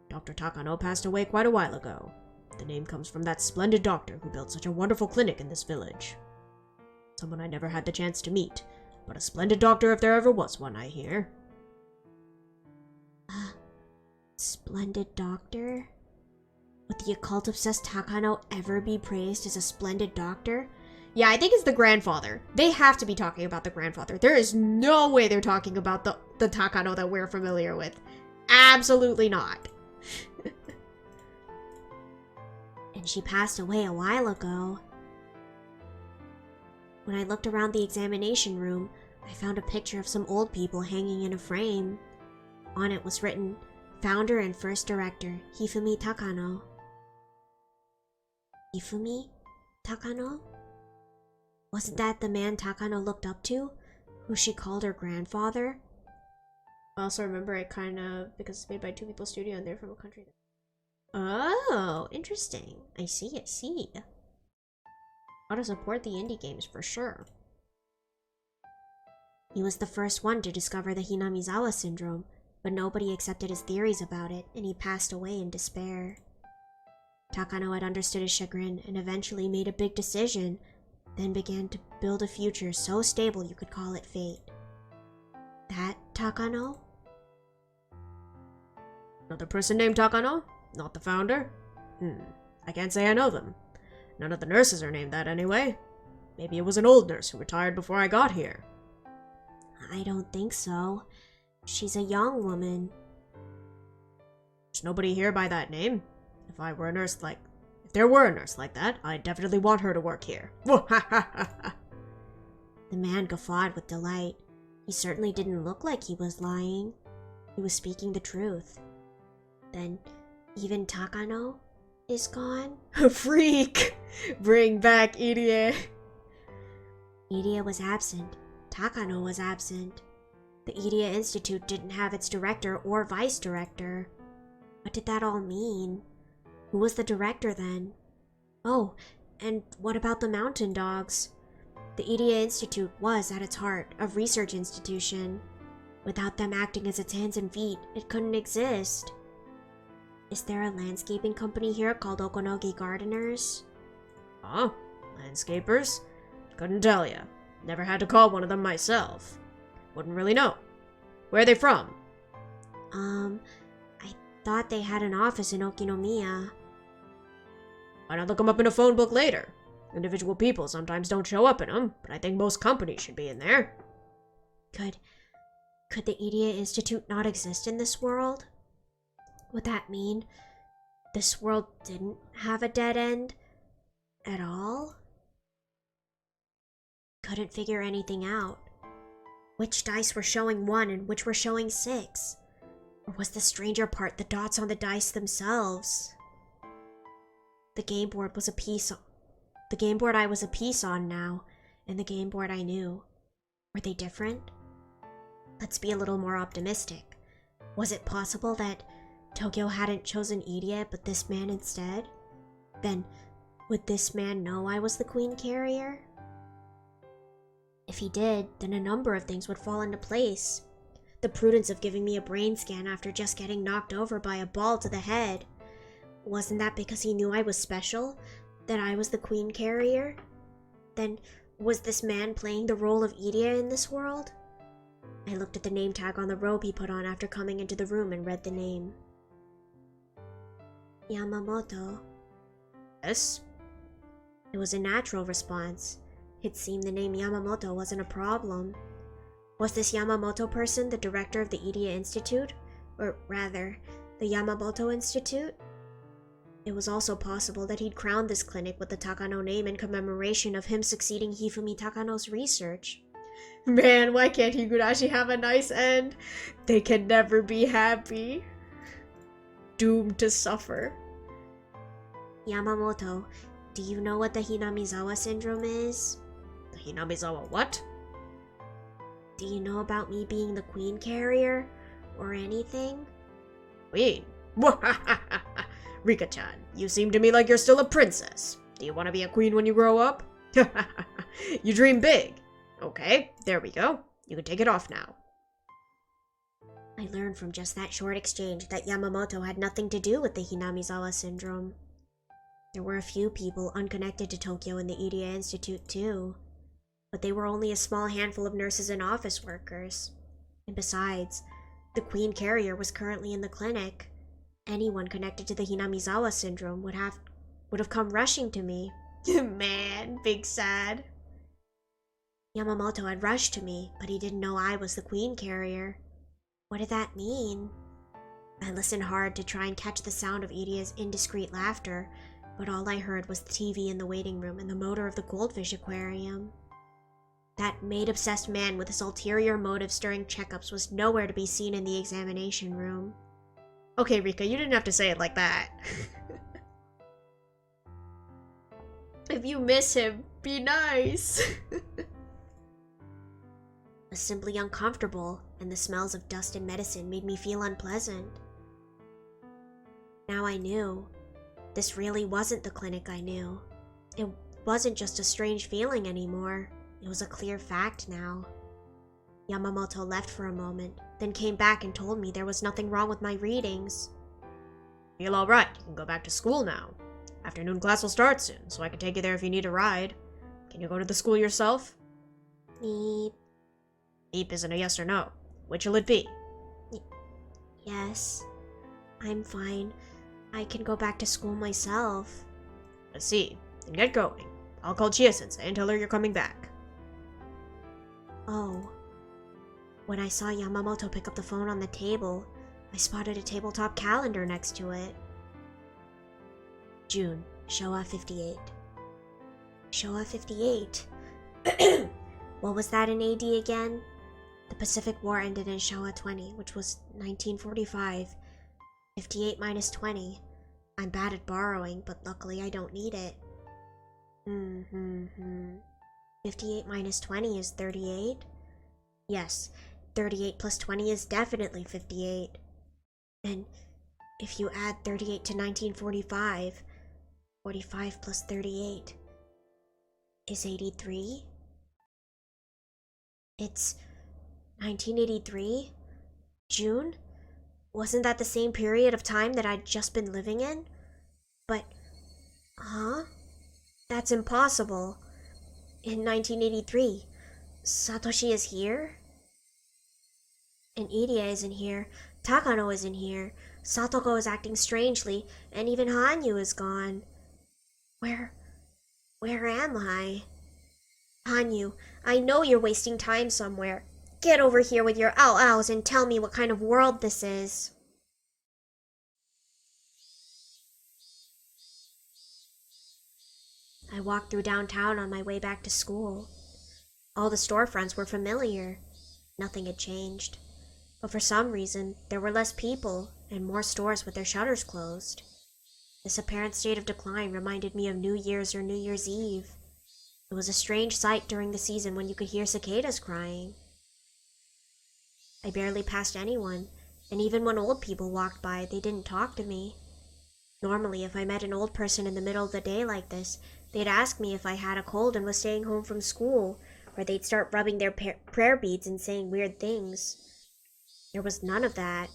Dr. Takano passed away quite a while ago. The name comes from that splendid doctor who built such a wonderful clinic in this village. Someone I never had the chance to meet, but a splendid doctor if there ever was one, I hear. Splendid doctor? Would the occult-obsessed Takano ever be praised as a splendid doctor? Yeah, I think it's the grandfather. They have to be talking about the grandfather. There is no way they're talking about the Takano that we're familiar with. Absolutely not. And she passed away a while ago. When I looked around the examination room, I found a picture of some old people hanging in a frame. On it was written, Founder and First Director, Hifumi Takano. Hifumi Takano? Wasn't that the man Takano looked up to? Who she called her grandfather? I also remember it because it's made by Two People Studio and they're from a country. Oh, interesting. I see. How to support the indie games for sure. He was the first one to discover the Hinamizawa syndrome, but nobody accepted his theories about it, and he passed away in despair. Takano had understood his chagrin and eventually made a big decision, then began to build a future so stable you could call it fate. That Takano? Another person named Takano? Not the founder? I can't say I know them. None of the nurses are named that anyway. Maybe it was an old nurse who retired before I got here. I don't think so. She's a young woman. There's nobody here by that name. If there were a nurse like that, I'd definitely want her to work here. The man guffawed with delight. He certainly didn't look like he was lying. He was speaking the truth. Then, even Takano is gone? Freak! Bring back Irie! Irie was absent. Takano was absent. The Irie Institute didn't have its director or vice director. What did that all mean? Who was the director then? Oh, and what about the mountain dogs? The Irie Institute was, at its heart, a research institution. Without them acting as its hands and feet, it couldn't exist. Is there a landscaping company here called Okonogi Gardeners? Huh? Landscapers? Couldn't tell ya. Never had to call one of them myself. Wouldn't really know. Where are they from? I thought they had an office in Okinomiya. Why not look them up in a phone book later? Individual people sometimes don't show up in them, but I think most companies should be in there. Could the Irie Institute not exist in this world? Would that mean this world didn't have a dead end at all? Couldn't figure anything out. Which dice were showing 1 and which were showing 6? Or was the stranger part the dots on the dice themselves? The game board I was a piece on now, and the game board I knew. Were they different? Let's be a little more optimistic. Was it possible that Tokyo hadn't chosen Irie but this man instead? Then, would this man know I was the Queen Carrier? If he did, then a number of things would fall into place. The prudence of giving me a brain scan after just getting knocked over by a ball to the head. Wasn't that because he knew I was special? That I was the Queen Carrier? Then, was this man playing the role of Irie in this world? I looked at the name tag on the robe he put on after coming into the room and read the name. Yamamoto. Yes? It was a natural response. It seemed the name Yamamoto wasn't a problem. Was this Yamamoto person the director of the Irie Institute? Or rather, the Yamamoto Institute? It was also possible that he'd crowned this clinic with the Takano name in commemoration of him succeeding Hifumi Takano's research. Man, why can't Higurashi have a nice end? They can never be happy. Doomed to suffer. Yamamoto, do you know what the Hinamizawa syndrome is? The Hinamizawa what? Do you know about me being the Queen Carrier? Or anything? Queen? Rika-chan, you seem to me like you're still a princess. Do you want to be a queen when you grow up? You dream big. Okay, there we go. You can take it off now. I learned from just that short exchange that Yamamoto had nothing to do with the Hinamizawa syndrome. There were a few people unconnected to Tokyo in the Irie Institute too, but they were only a small handful of nurses and office workers. And besides, the Queen Carrier was currently in the clinic. Anyone connected to the Hinamizawa syndrome would have come rushing to me. Man, big sad. Yamamoto had rushed to me, but he didn't know I was the Queen Carrier. What did that mean? I listened hard to try and catch the sound of Irie's indiscreet laughter, but all I heard was the TV in the waiting room and the motor of the goldfish aquarium. That maid-obsessed man with his ulterior motives during checkups was nowhere to be seen in the examination room. Okay, Rika, you didn't have to say it like that. If you miss him, be nice. Was simply uncomfortable, and the smells of dust and medicine made me feel unpleasant. Now I knew. This really wasn't the clinic I knew. It wasn't just a strange feeling anymore. It was a clear fact now. Yamamoto left for a moment, then came back and told me there was nothing wrong with my readings. Feel alright, you can go back to school now. Afternoon class will start soon, so I can take you there if you need a ride. Can you go to the school yourself? Meep. Meep isn't a yes or no. Which'll it be? Yes. I'm fine. I can go back to school myself. I see. Then get going. I'll call Chia-sensei and tell her you're coming back. Oh. When I saw Yamamoto pick up the phone on the table, I spotted a tabletop calendar next to it. June, Showa 58. Showa 58? What was that in AD again? The Pacific War ended in Showa 20, which was 1945. 58 minus 20. I'm bad at borrowing, but luckily I don't need it. 58 minus 20 is 38? Yes, 38 plus 20 is definitely 58. And if you add 38 to 1945, 45 plus 38 is 83? It's 1983? June? Wasn't that the same period of time that I'd just been living in? But, That's impossible. In 1983, Satoshi is here? And Irie isn't here, Takano isn't here, Satoko is acting strangely, and even Hanyu is gone. Where am I? Hanyu, I know you're wasting time somewhere. Get over here with your ow-ows and tell me what kind of world this is. I walked through downtown on my way back to school. All the storefronts were familiar. Nothing had changed. But for some reason, there were less people and more stores with their shutters closed. This apparent state of decline reminded me of New Year's or New Year's Eve. It was a strange sight during the season when you could hear cicadas crying. I barely passed anyone, and even when old people walked by, they didn't talk to me. Normally, if I met an old person in the middle of the day like this, they'd ask me if I had a cold and was staying home from school, or they'd start rubbing their prayer beads and saying weird things. There was none of that.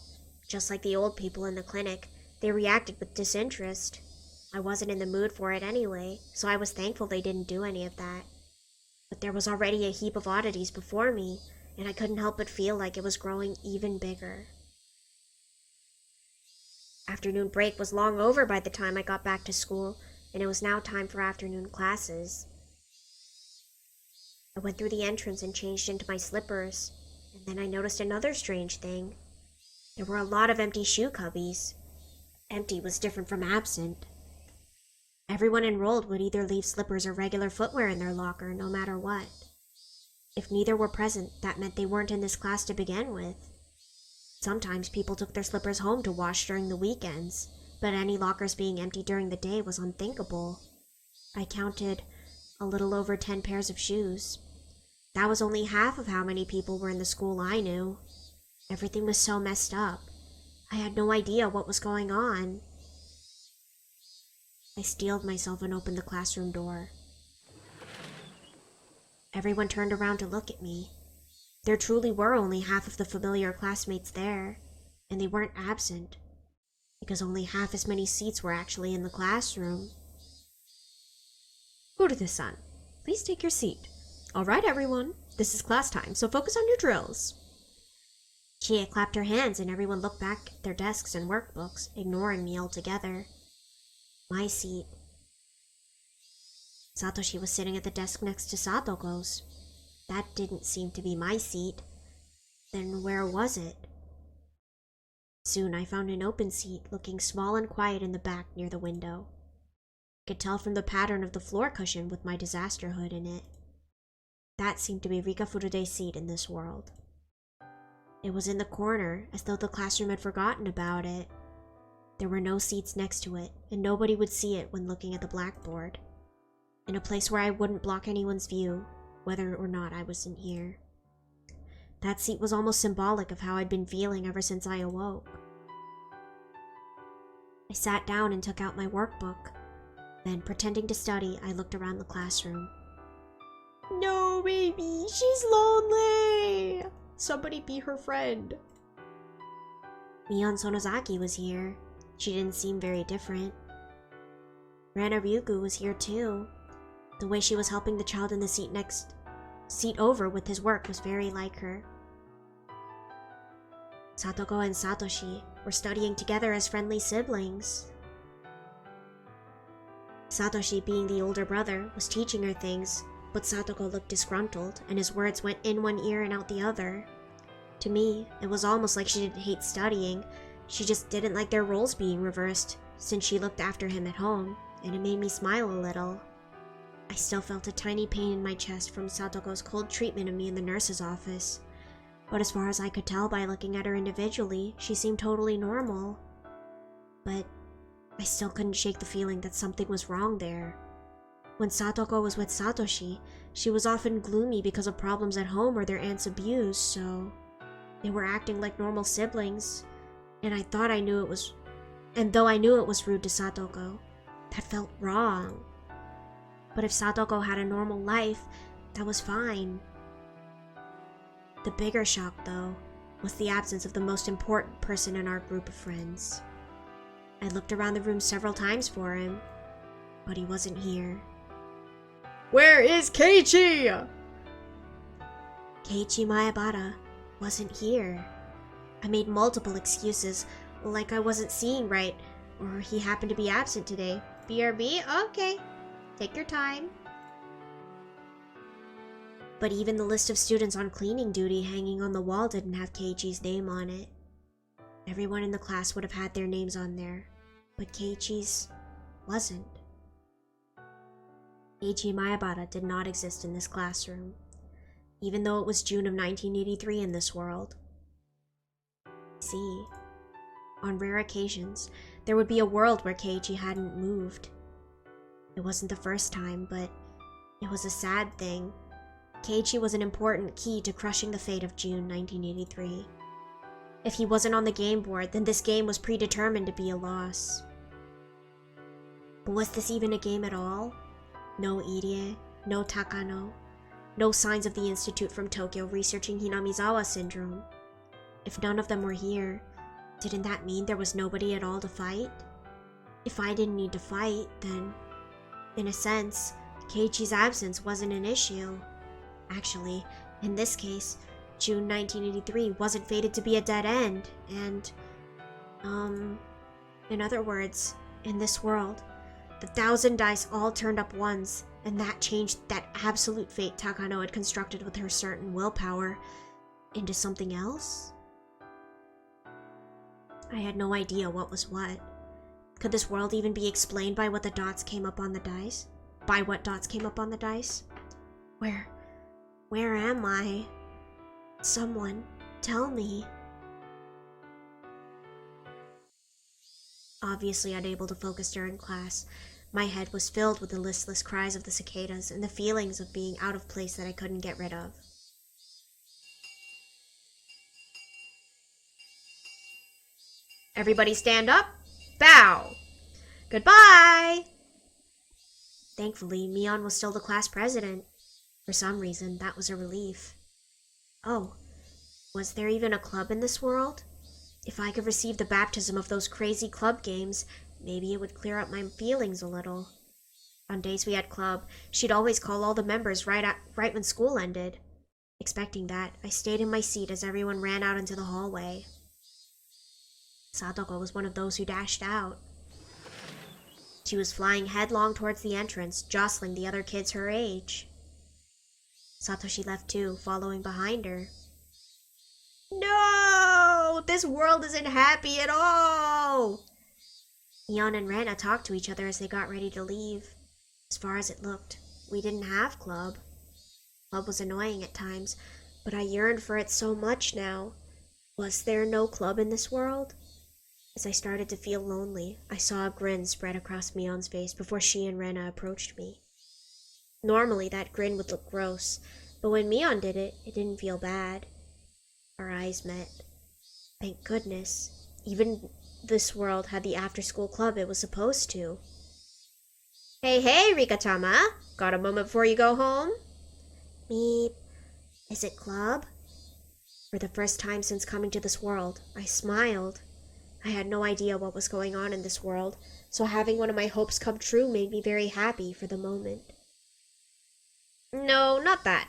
Just like the old people in the clinic, they reacted with disinterest. I wasn't in the mood for it anyway, so I was thankful they didn't do any of that. But there was already a heap of oddities before me, and I couldn't help but feel like it was growing even bigger. Afternoon break was long over by the time I got back to school, and it was now time for afternoon classes. I went through the entrance and changed into my slippers, and then I noticed another strange thing. There were a lot of empty shoe cubbies. Empty was different from absent. Everyone enrolled would either leave slippers or regular footwear in their locker, no matter what. If neither were present, that meant they weren't in this class to begin with. Sometimes people took their slippers home to wash during the weekends, but any lockers being empty during the day was unthinkable. I counted a little over 10 pairs of shoes. That was only half of how many people were in the school I knew. Everything was so messed up. I had no idea what was going on. I steeled myself and opened the classroom door. Everyone turned around to look at me. There truly were only half of the familiar classmates there, and they weren't absent, because only half as many seats were actually in the classroom. Furuta-san, please take your seat. All right, everyone. This is class time, so focus on your drills. Chia clapped her hands and everyone looked back at their desks and workbooks, ignoring me altogether. My seat. Satoshi was sitting at the desk next to Satoko's. That didn't seem to be my seat. Then where was it? Soon I found an open seat, looking small and quiet in the back near the window. I could tell from the pattern of the floor cushion with my disaster hood in it. That seemed to be Rika Furude's seat in this world. It was in the corner, as though the classroom had forgotten about it. There were no seats next to it, and nobody would see it when looking at the blackboard. In a place where I wouldn't block anyone's view, whether or not I wasn't here. That seat was almost symbolic of how I'd been feeling ever since I awoke. I sat down and took out my workbook. Then, pretending to study, I looked around the classroom. No, baby, she's lonely. Somebody be her friend. Mion Sonozaki was here. She didn't seem very different. Rana Ryugu was here too. The way she was helping the child in the seat over with his work was very like her. Satoko and Satoshi were studying together as friendly siblings. Satoshi, being the older brother, was teaching her things, but Satoko looked disgruntled, and his words went in one ear and out the other. To me, it was almost like she didn't hate studying, she just didn't like their roles being reversed, since she looked after him at home, and it made me smile a little. I still felt a tiny pain in my chest from Satoko's cold treatment of me in the nurse's office, but as far as I could tell by looking at her individually, she seemed totally normal. But I still couldn't shake the feeling that something was wrong there. When Satoko was with Satoshi, she was often gloomy because of problems at home or their aunt's abuse, so they were acting like normal siblings, and though I knew it was rude to Satoko, that felt wrong. But if Satoko had a normal life, that was fine. The bigger shock, though, was the absence of the most important person in our group of friends. I looked around the room several times for him, but he wasn't here. Where is Keiichi? Keiichi Maebara wasn't here. I made multiple excuses, like I wasn't seeing right, or he happened to be absent today. BRB? Okay. Take your time. But even the list of students on cleaning duty hanging on the wall didn't have Keiichi's name on it. Everyone in the class would have had their names on there, but Keiichi's wasn't. Keiichi Maebara did not exist in this classroom, even though it was June of 1983 in this world. See, on rare occasions, there would be a world where Keiichi hadn't moved. It wasn't the first time, but it was a sad thing. Keiichi was an important key to crushing the fate of June 1983. If he wasn't on the game board, then this game was predetermined to be a loss. But was this even a game at all? No Irie, no Takano, no signs of the Institute from Tokyo researching Hinamizawa syndrome. If none of them were here, didn't that mean there was nobody at all to fight? If I didn't need to fight, then, in a sense, Keiichi's absence wasn't an issue. Actually, in this case, June 1983 wasn't fated to be a dead end, and, in other words, in this world, the 1,000 dice all turned up once, and that changed that absolute fate Takano had constructed with her certain willpower into something else? I had no idea what was what. Could this world even be explained by what dots came up on the dice? By what dots came up on the dice? Where am I? Someone, tell me. Obviously unable to focus during class, my head was filled with the listless cries of the cicadas and the feelings of being out of place that I couldn't get rid of. Everybody stand up. Bow. Goodbye. Thankfully, Mion was still the class president. For some reason, that was a relief. Oh, was there even a club in this world? If I could receive the baptism of those crazy club games, maybe it would clear up my feelings a little. On days we had club, she'd always call all the members right when school ended. Expecting that, I stayed in my seat as everyone ran out into the hallway. Satoko was one of those who dashed out. She was flying headlong towards the entrance, jostling the other kids her age. Satoshi left too, following behind her. No! This world isn't happy at all! Mion and Rena talked to each other as they got ready to leave. As far as it looked, we didn't have club. Club was annoying at times, but I yearned for it so much now. Was there no club in this world? As I started to feel lonely, I saw a grin spread across Mion's face before she and Rena approached me. Normally that grin would look gross, but when Mion did it, it didn't feel bad. Our eyes met. Thank goodness. Even this world had the after-school club it was supposed to. Hey, Rika-tama! Got a moment before you go home? Meep. Is it club? For the first time since coming to this world, I smiled. I had no idea what was going on in this world, so having one of my hopes come true made me very happy for the moment. No, not that.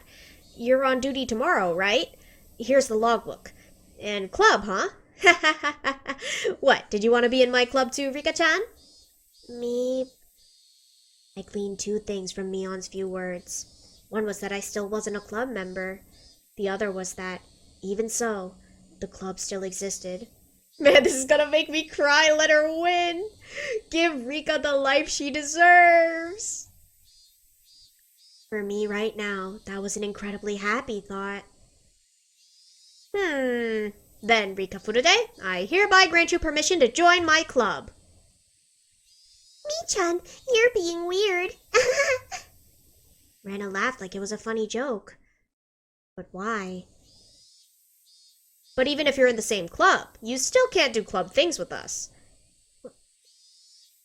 You're on duty tomorrow, right? Here's the logbook. And club, huh? What, did you want to be in my club too, Rika-chan? Meep. I gleaned two things from Mion's few words. One was that I still wasn't a club member. The other was that, even so, the club still existed. Man, this is gonna make me cry. Let her win. Give Rika the life she deserves. For me right now, that was an incredibly happy thought. Then, Rika Furude, I hereby grant you permission to join my club. Mi-chan, you're being weird. Rena laughed like it was a funny joke. But why? But even if you're in the same club, you still can't do club things with us.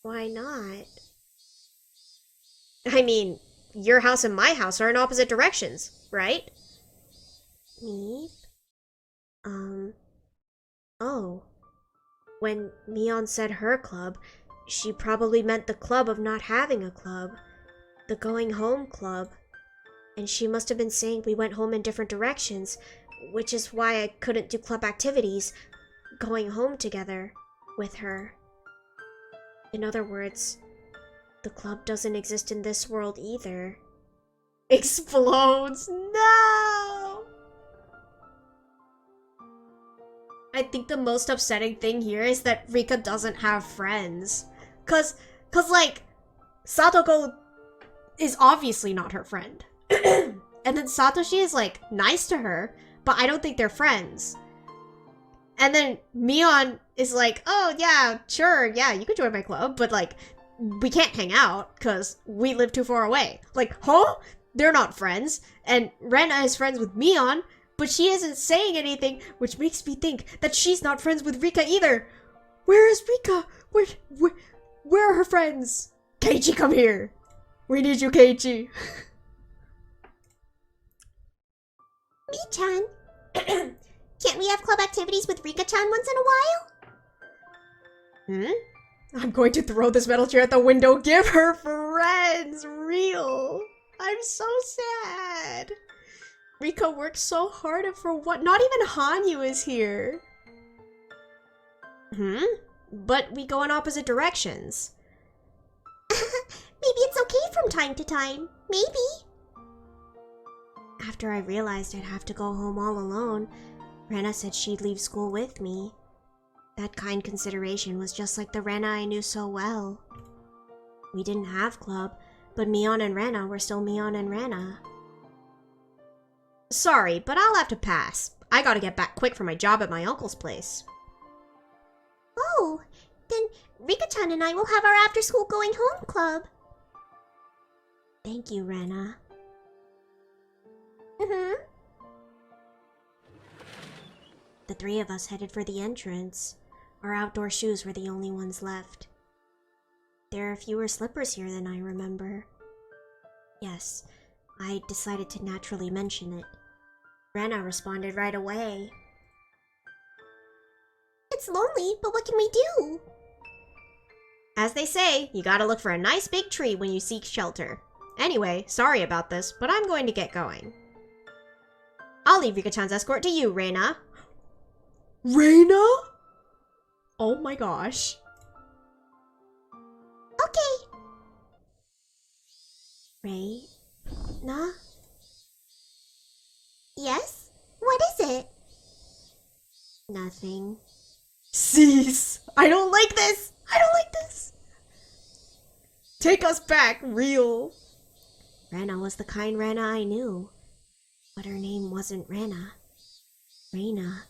Why not? I mean, your house and my house are in opposite directions, right? Me? Oh. When Mion said her club, she probably meant the club of not having a club. The going home club. And she must have been saying we went home in different directions, which is why I couldn't do club activities, going home together with her. In other words, the club doesn't exist in this world either. Explodes! No! I think the most upsetting thing here is that Rika doesn't have friends. Cause like, Satoko is obviously not her friend. And then Satoshi is like nice to her, but I don't think they're friends. And then Mion is like, oh yeah, sure, yeah, you can join my club, but like, we can't hang out because we live too far away. Like, huh? They're not friends. And Rena is friends with Mion, but she isn't saying anything, which makes me think that she's not friends with Rika either. Where is Rika? Where are her friends? Keiichi, come here. We need you, Keiichi. Mi-chan, can't we have club activities with Rika-chan once in a while? I'm going to throw this metal chair at the window. Give her friends! Real! I'm so sad. Rika worked so hard and for what? Not even Hanyu is here. But we go in opposite directions. Maybe it's okay from time to time. Maybe. After I realized I'd have to go home all alone, Rena said she'd leave school with me. That kind consideration was just like the Rena I knew so well. We didn't have club, but Mion and Rena were still Mion and Rena. Sorry, but I'll have to pass. I gotta get back quick for my job at my uncle's place. Oh, then Rika-chan and I will have our after-school going home club. Thank you, Rena. The three of us headed for the entrance. Our outdoor shoes were the only ones left. There are fewer slippers here than I remember. Yes, I decided to naturally mention it. Rena responded right away. It's lonely, but what can we do? As they say, you gotta look for a nice big tree when you seek shelter. Anyway, sorry about this, but I'm going to get going. I'll leave Rika-chan's escort to you, Reina. Reina? Oh my gosh. Okay. Reina? Yes? What is it? Nothing. Cease! I don't like this! I don't like this! Take us back, real! Rena was the kind Rena I knew. But her name wasn't Rena. Reina.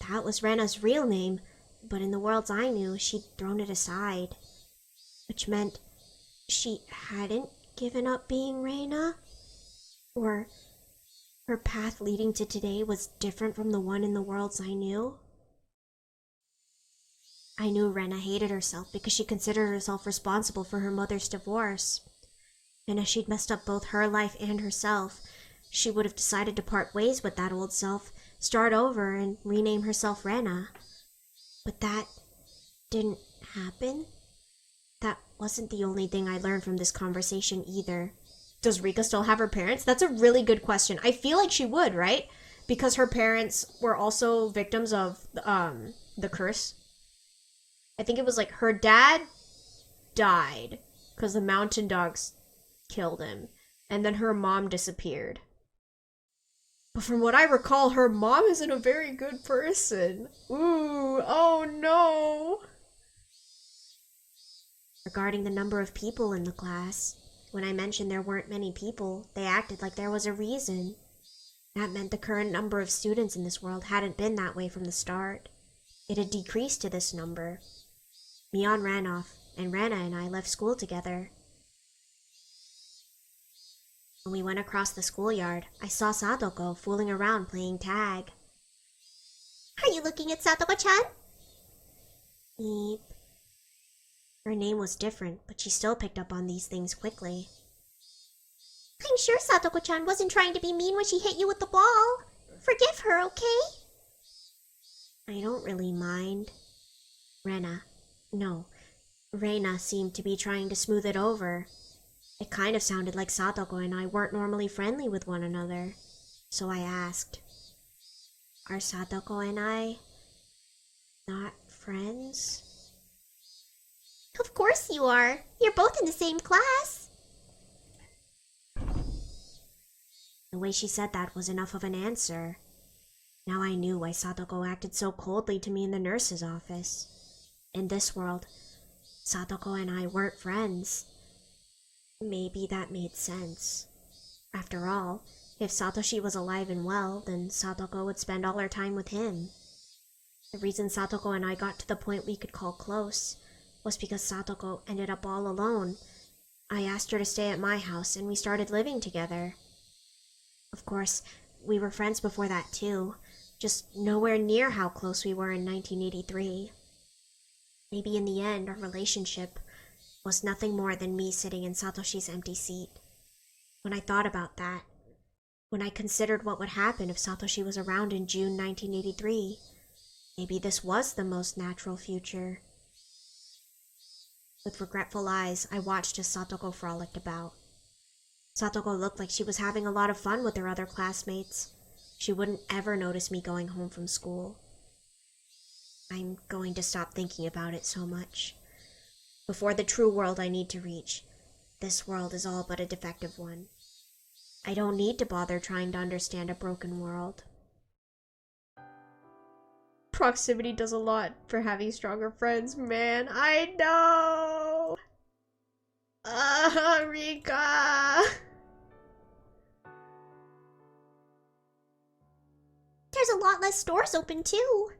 That was Rena's real name, but in the worlds I knew, she'd thrown it aside. Which meant she hadn't given up being Reina? Or her path leading to today was different from the one in the worlds I knew? I knew Rena hated herself because she considered herself responsible for her mother's divorce. And as she'd messed up both her life and herself, she would have decided to part ways with that old self, start over, and rename herself Rena. But that didn't happen. That wasn't the only thing I learned from this conversation either. Does Rika still have her parents? That's a really good question. I feel like she would, right? Because her parents were also victims of the curse. I think it was like her dad died because the mountain dogs killed him. And then her mom disappeared. But from what I recall, her mom isn't a very good person. Ooh, oh no! Regarding the number of people in the class, when I mentioned there weren't many people, they acted like there was a reason. That meant the current number of students in this world hadn't been that way from the start. It had decreased to this number. Mion ran off, and Rena and I left school together. When we went across the schoolyard, I saw Satoko fooling around playing tag. Are you looking at Satoko-chan? Eep. Her name was different, but she still picked up on these things quickly. I'm sure Satoko-chan wasn't trying to be mean when she hit you with the ball. Forgive her, okay? I don't really mind. Reina seemed to be trying to smooth it over. It kind of sounded like Satoko and I weren't normally friendly with one another. So I asked, are Satoko and I not friends? Of course you are. You're both in the same class. The way she said that was enough of an answer. Now I knew why Satoko acted so coldly to me in the nurse's office. In this world, Satoko and I weren't friends. Maybe that made sense. After all, if Satoshi was alive and well, then Satoko would spend all her time with him. The reason Satoko and I got to the point we could call close was because Satoko ended up all alone. I asked her to stay at my house and we started living together. Of course, we were friends before that too, just nowhere near how close we were in 1983. Maybe in the end, our relationship was nothing more than me sitting in Satoshi's empty seat. When I thought about that, when I considered what would happen if Satoshi was around in June 1983, maybe this was the most natural future. With regretful eyes, I watched as Satoko frolicked about. Satoko looked like she was having a lot of fun with her other classmates. She wouldn't ever notice me going home from school. I'm going to stop thinking about it so much. Before the true world I need to reach, this world is all but a defective one. I don't need to bother trying to understand a broken world. Proximity does a lot for having stronger friends, man. I know! Rika! There's a lot less stores open too.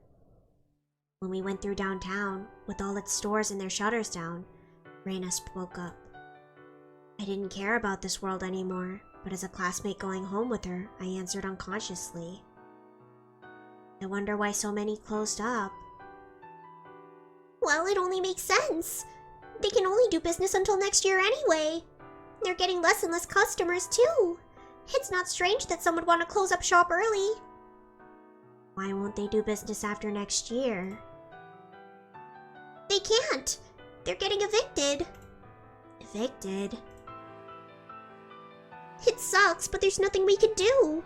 When we went through downtown, with all its stores and their shutters down, Reina spoke up. I didn't care about this world anymore, but as a classmate going home with her, I answered unconsciously. I wonder why so many closed up. Well, it only makes sense. They can only do business until next year anyway. They're getting less and less customers too. It's not strange that some would want to close up shop early. Why won't they do business after next year? They can't. They're getting evicted. Evicted? It sucks, but there's nothing we can do.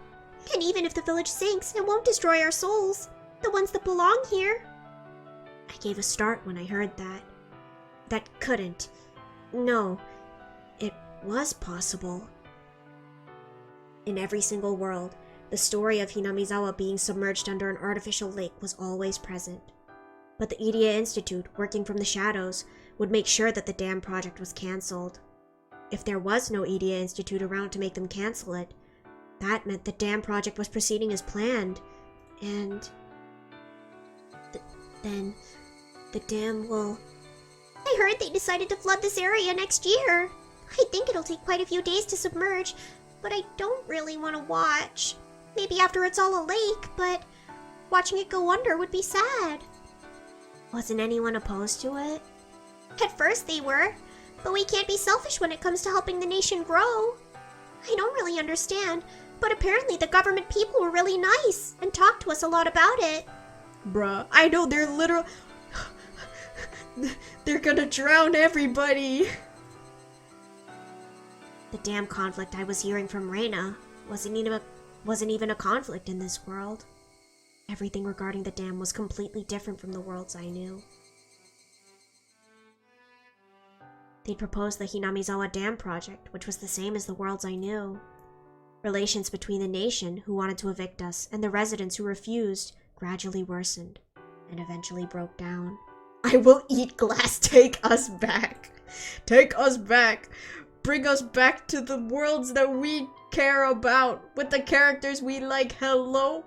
And even if the village sinks, it won't destroy our souls. The ones that belong here. I gave a start when I heard that. That couldn't. No. It was possible. In every single world, the story of Hinamizawa being submerged under an artificial lake was always present. But the Irie Institute, working from the shadows, would make sure that the dam project was cancelled. If there was no Irie Institute around to make them cancel it, That meant the dam project was proceeding as planned, and then the dam will... I heard they decided to flood this area next year. I think it'll take quite a few days to submerge, but I don't really want to watch. Maybe after it's all a lake, but watching it go under would be sad. Wasn't anyone opposed to it? At first they were, but we can't be selfish when it comes to helping the nation grow. I don't really understand, but apparently the government people were really nice and talked to us a lot about it. Bruh, I know they're literal... They're gonna drown everybody. The dam conflict I was hearing from Reina wasn't even a conflict in this world. Everything regarding the dam was completely different from the worlds I knew. They'd proposed the Hinamizawa Dam project, which was the same as the worlds I knew. Relations between the nation, who wanted to evict us, and the residents who refused, gradually worsened, and eventually broke down. I will eat glass. Take us back. Take us back. Bring us back to the worlds that we care about, with the characters we like. Hello?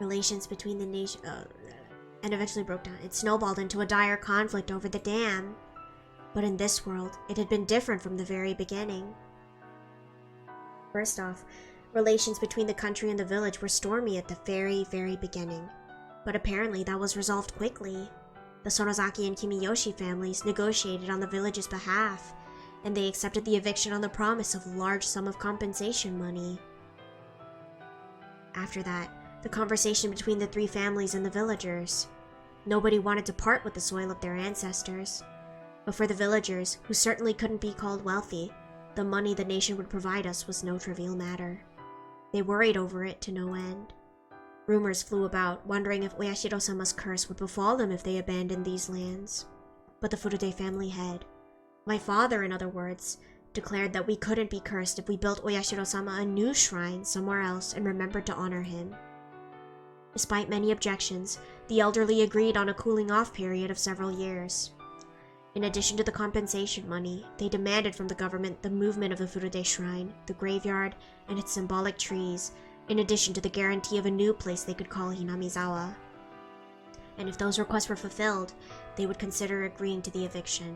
Relations between the nation... and eventually broke down. It snowballed into a dire conflict over the dam. But in this world, it had been different from the very beginning. First off, relations between the country and the village were stormy at the very, very beginning. But apparently that was resolved quickly. The Sonozaki and Kimiyoshi families negotiated on the village's behalf, and they accepted the eviction on the promise of a large sum of compensation money. After that, the conversation between the three families and the villagers. Nobody wanted to part with the soil of their ancestors. But for the villagers, who certainly couldn't be called wealthy, the money the nation would provide us was no trivial matter. They worried over it to no end. Rumors flew about, wondering if Oyashiro-sama's curse would befall them if they abandoned these lands. But the Furude family head, my father in other words, declared that we couldn't be cursed if we built Oyashiro-sama a new shrine somewhere else and remembered to honor him. Despite many objections, the elderly agreed on a cooling-off period of several years. In addition to the compensation money, they demanded from the government the movement of the Furude shrine, the graveyard, and its symbolic trees, in addition to the guarantee of a new place they could call Hinamizawa. And if those requests were fulfilled, they would consider agreeing to the eviction.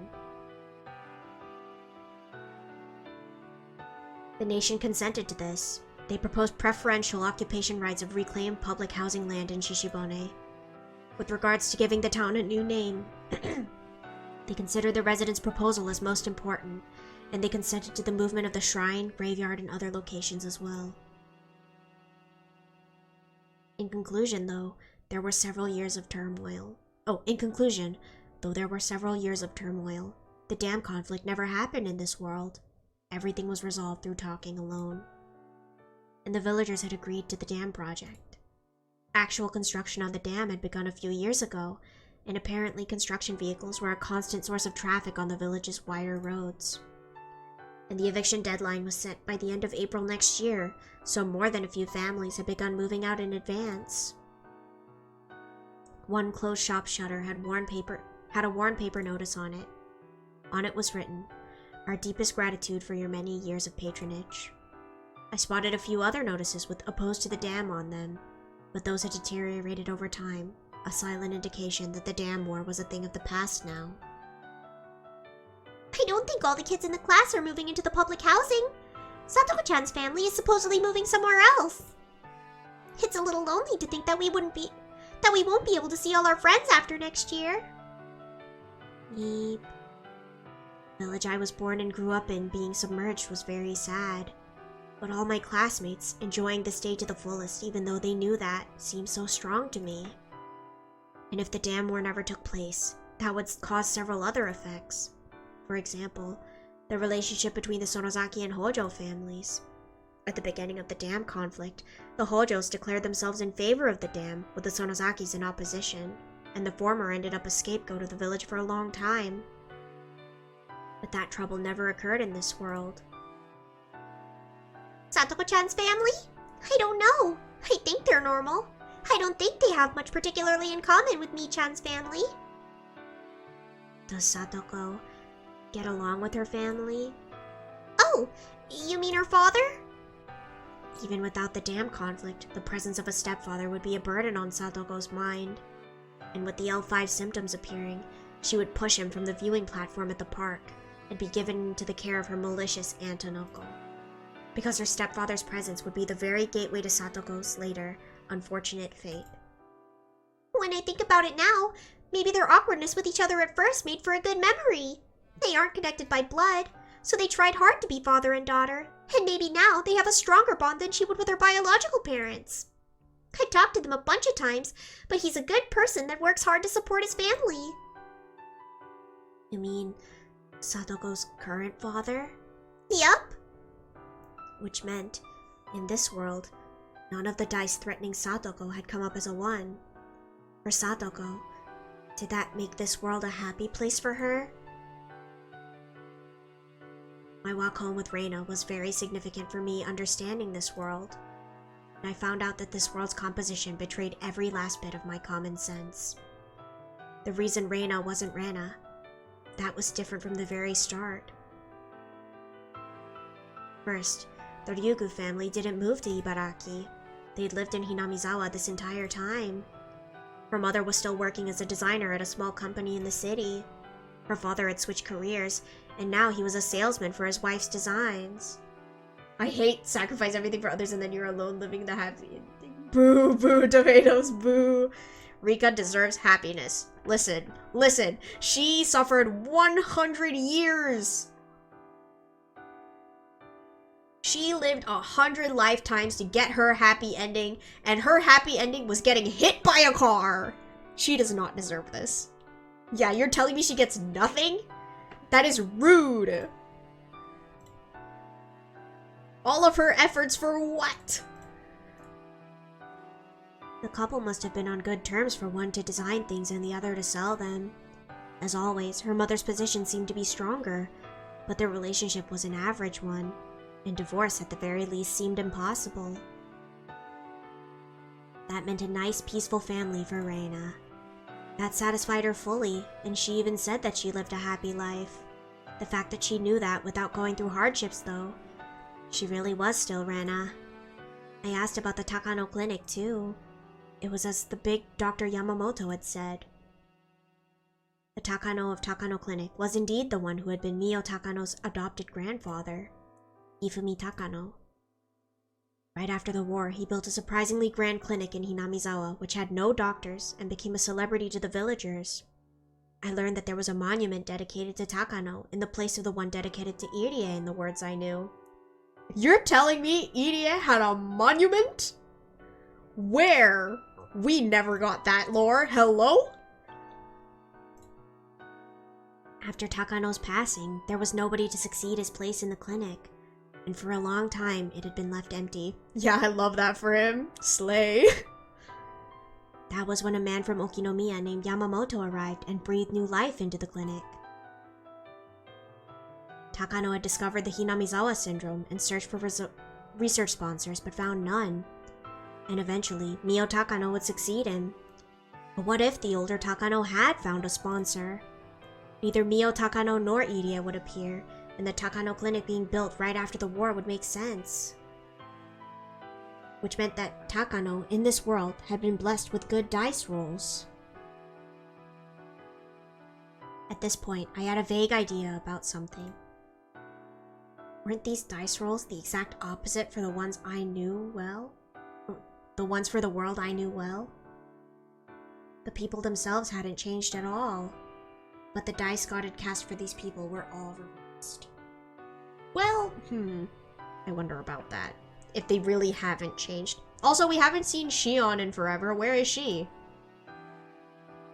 The nation consented to this. They proposed preferential occupation rights of reclaimed public housing land in Shishibone. With regards to giving the town a new name, they considered the residents' proposal as most important, and they consented to the movement of the shrine, graveyard, and other locations as well. In conclusion, though, there were several years of turmoil. The dam conflict never happened in this world. Everything was resolved through talking alone. And the villagers had agreed to the dam project. Actual construction on the dam had begun a few years ago, and apparently construction vehicles were a constant source of traffic on the village's wider roads. And the eviction deadline was set by the end of April next year, so more than a few families had begun moving out in advance. One closed shop shutter had a worn paper notice on it. On it was written, "Our deepest gratitude for your many years of patronage." I spotted a few other notices with "opposed to the dam" on them, but those had deteriorated over time, a silent indication that the dam war was a thing of the past now. I don't think all the kids in the class are moving into the public housing. Satoko-chan's family is supposedly moving somewhere else. It's a little lonely to think that we won't be able to see all our friends after next year. Yeep. The village I was born and grew up in being submerged was very sad. But all my classmates, enjoying this day to the fullest even though they knew that, seemed so strong to me. And if the dam war never took place, that would cause several other effects. For example, the relationship between the Sonozaki and Hojo families. At the beginning of the dam conflict, the Hojos declared themselves in favor of the dam, with the Sonozakis in opposition, and the former ended up a scapegoat of the village for a long time. But that trouble never occurred in this world. Satoko-chan's family? I don't know. I think they're normal. I don't think they have much particularly in common with Mi-chan's family. Does Satoko get along with her family? Oh, You mean her father? Even without the dam conflict, the presence of a stepfather would be a burden on Satoko's mind. And with the L5 symptoms appearing, she would push him from the viewing platform at the park and be given into the care of her malicious aunt and uncle. Because her stepfather's presence would be the very gateway to Satoko's later unfortunate fate. When I think about it now, maybe their awkwardness with each other at first made for a good memory. They aren't connected by blood, so they tried hard to be father and daughter, and maybe now they have a stronger bond than she would with her biological parents. I talked to them a bunch of times, but he's a good person that works hard to support his family. You mean Satoko's current father? Yup. Which meant, in this world, none of the dice threatening Satoko had come up as a 1. For Satoko, did that make this world a happy place for her? My walk home with Reina was very significant for me understanding this world, and I found out that this world's composition betrayed every last bit of my common sense. The reason Reina wasn't Reina, that was different from the very start. First, the Ryugu family didn't move to Ibaraki. They'd lived in Hinamizawa this entire time. Her mother was still working as a designer at a small company in the city. Her father had switched careers, and now he was a salesman for his wife's designs. I hate sacrifice everything for others and then you're alone living the happy ending. Boo, boo, tomatoes, boo. Rika deserves happiness. Listen, she suffered 100 years. She lived 100 lifetimes to get her happy ending, and her happy ending was getting hit by a car. She does not deserve this. Yeah, you're telling me she gets nothing? That is rude. All of her efforts for what? The couple must have been on good terms for one to design things and the other to sell them. As always, her mother's position seemed to be stronger, but their relationship was an average one, and divorce at the very least seemed impossible. That meant a nice, peaceful family for Reina. That satisfied her fully, and she even said that she lived a happy life. The fact that she knew that without going through hardships, though, she really was still Reina. I asked about the Takano clinic, too. It was as the big Dr. Yamamoto had said. The Takano of Takano Clinic was indeed the one who had been Mio Takano's adopted grandfather, Ifumi Takano. Right after the war, he built a surprisingly grand clinic in Hinamizawa, which had no doctors and became a celebrity to the villagers. I learned that there was a monument dedicated to Takano in the place of the one dedicated to Irie in the words I knew. You're telling me Irie had a monument? Where? We never got that lore. Hello? After Takano's passing, there was nobody to succeed his place in the clinic, and for a long time it had been left empty. Yeah, I love that for him. Slay. That was when a man from Okinomiya named Yamamoto arrived and breathed new life into the clinic. Takano had discovered the Hinamizawa syndrome and searched for research sponsors but found none. And eventually, Mio Takano would succeed him. But what if the older Takano had found a sponsor? Neither Mio Takano nor Irie would appear, and the Takano clinic being built right after the war would make sense. Which meant that Takano, in this world, had been blessed with good dice rolls. At this point, I had a vague idea about something. Weren't these dice rolls the exact opposite for the ones I knew well? The ones for the world I knew well? The people themselves hadn't changed at all, but the dice God had cast for these people were all reversed. Well, I wonder about that. If they really haven't changed. Also, we haven't seen Shion in forever. Where is she?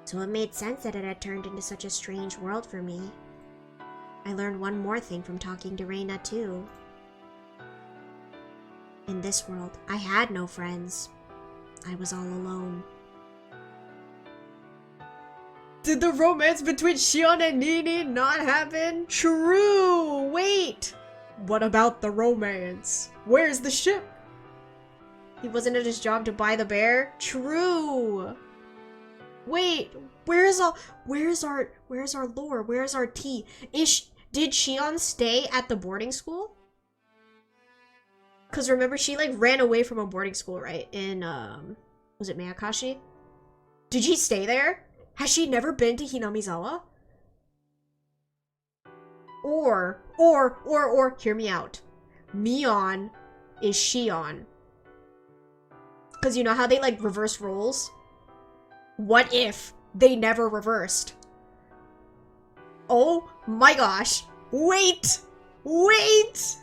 So it made sense that it had turned into such a strange world for me. I learned one more thing from talking to Reina, too. In this world, I had no friends. I was all alone. Did the romance between Shion and Nini not happen? True! Wait! What about the romance? Where's the ship? He wasn't at his job to buy the bear? True! Wait, where's our lore? Where's our tea? Did Shion stay at the boarding school? Because remember, she, like, ran away from a boarding school, right? In, was it Miyakashi? Did she stay there? Has she never been to Hinamizawa? Or, hear me out. Mion is Shion. Because you know how they, like, reverse roles? What if they never reversed? Oh my gosh. Wait! Wait!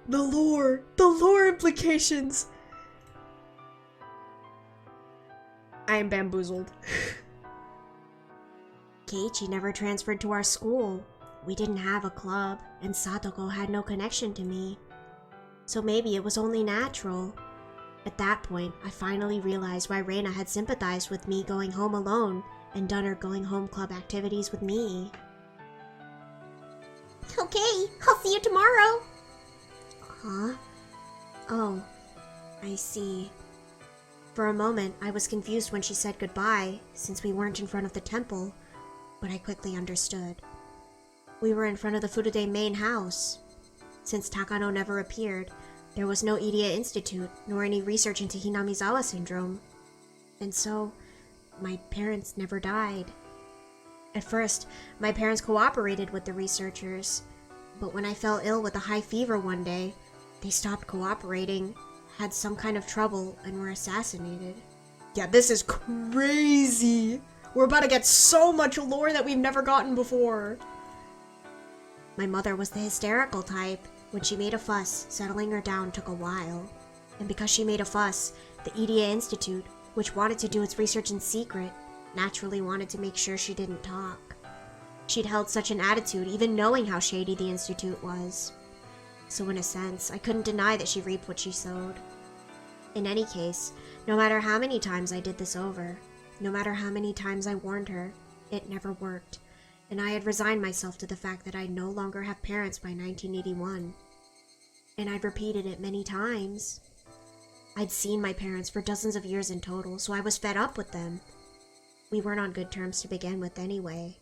The lore implications. I am bamboozled. Keiichi never transferred to our school. We didn't have a club, and Satoko had no connection to me. So maybe it was only natural. At that point, I finally realized why Reina had sympathized with me going home alone and done her going home club activities with me. Okay, I'll see you tomorrow. Huh? Oh, I see. For a moment, I was confused when she said goodbye, since we weren't in front of the temple, but I quickly understood. We were in front of the Furude main house. Since Takano never appeared, there was no Irie Institute, nor any research into Hinamizawa syndrome. And so, my parents never died. At first, my parents cooperated with the researchers, but when I fell ill with a high fever one day, they stopped cooperating, had some kind of trouble, and were assassinated. Yeah, this is crazy. We're about to get so much lore that we've never gotten before. My mother was the hysterical type. When she made a fuss, settling her down took a while. And because she made a fuss, the Irie Institute, which wanted to do its research in secret, naturally wanted to make sure she didn't talk. She'd held such an attitude even knowing how shady the Institute was. So in a sense, I couldn't deny that she reaped what she sowed. In any case, no matter how many times I did this over, no matter how many times I warned her, it never worked, and I had resigned myself to the fact that I'd no longer have parents by 1981. And I'd repeated it many times. I'd seen my parents for dozens of years in total, so I was fed up with them. We weren't on good terms to begin with anyway.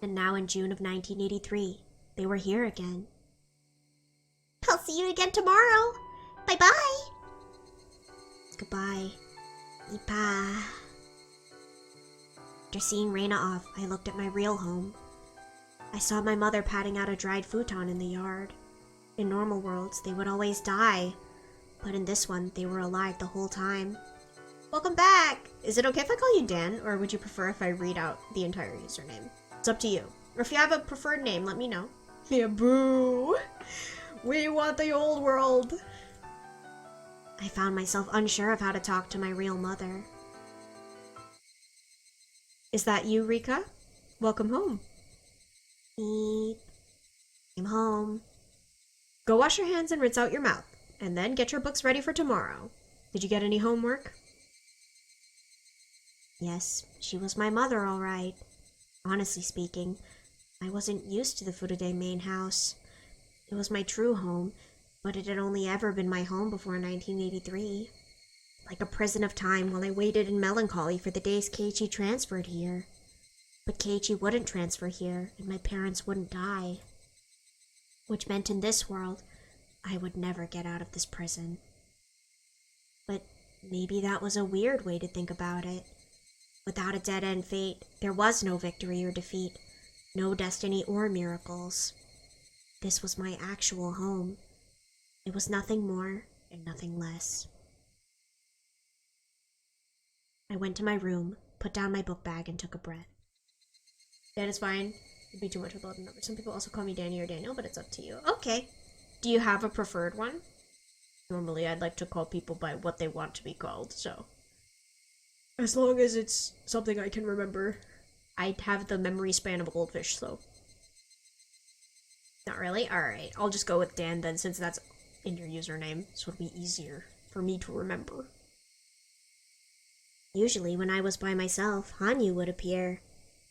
And now in June of 1983, they were here again. I'll see you again tomorrow. Bye-bye. Goodbye. Ipa. After seeing Reina off, I looked at my real home. I saw my mother patting out a dried futon in the yard. In normal worlds, they would always die, but in this one, they were alive the whole time. Welcome back! Is it okay if I call you Dan, or would you prefer if I read out the entire username? It's up to you. Or if you have a preferred name, let me know. Yeah, boo! We want the old world! I found myself unsure of how to talk to my real mother. Is that you, Rika? Welcome home. Beep. I'm home. Go wash your hands and rinse out your mouth, and then get your books ready for tomorrow. Did you get any homework? Yes, she was my mother, all right. Honestly speaking, I wasn't used to the Furude main house. It was my true home, but it had only ever been my home before 1983. Like a prison of time while I waited in melancholy for the days Keiichi transferred here. But Keiichi wouldn't transfer here, and my parents wouldn't die. Which meant in this world, I would never get out of this prison. But maybe that was a weird way to think about it. Without a dead-end fate, there was no victory or defeat, no destiny or miracles. This was my actual home. It was nothing more and nothing less. I went to my room, put down my book bag, and took a breath. Dan is fine. It'd be too much with all the numbers. Some people also call me Danny or Daniel, but it's up to you. Okay. Do you have a preferred one? Normally, I'd like to call people by what they want to be called, so. As long as it's something I can remember. I have the memory span of a goldfish, so. Not really? Alright, I'll just go with Dan then, since that's in your username, so it'll be easier for me to remember. Usually, when I was by myself, Hanyu would appear.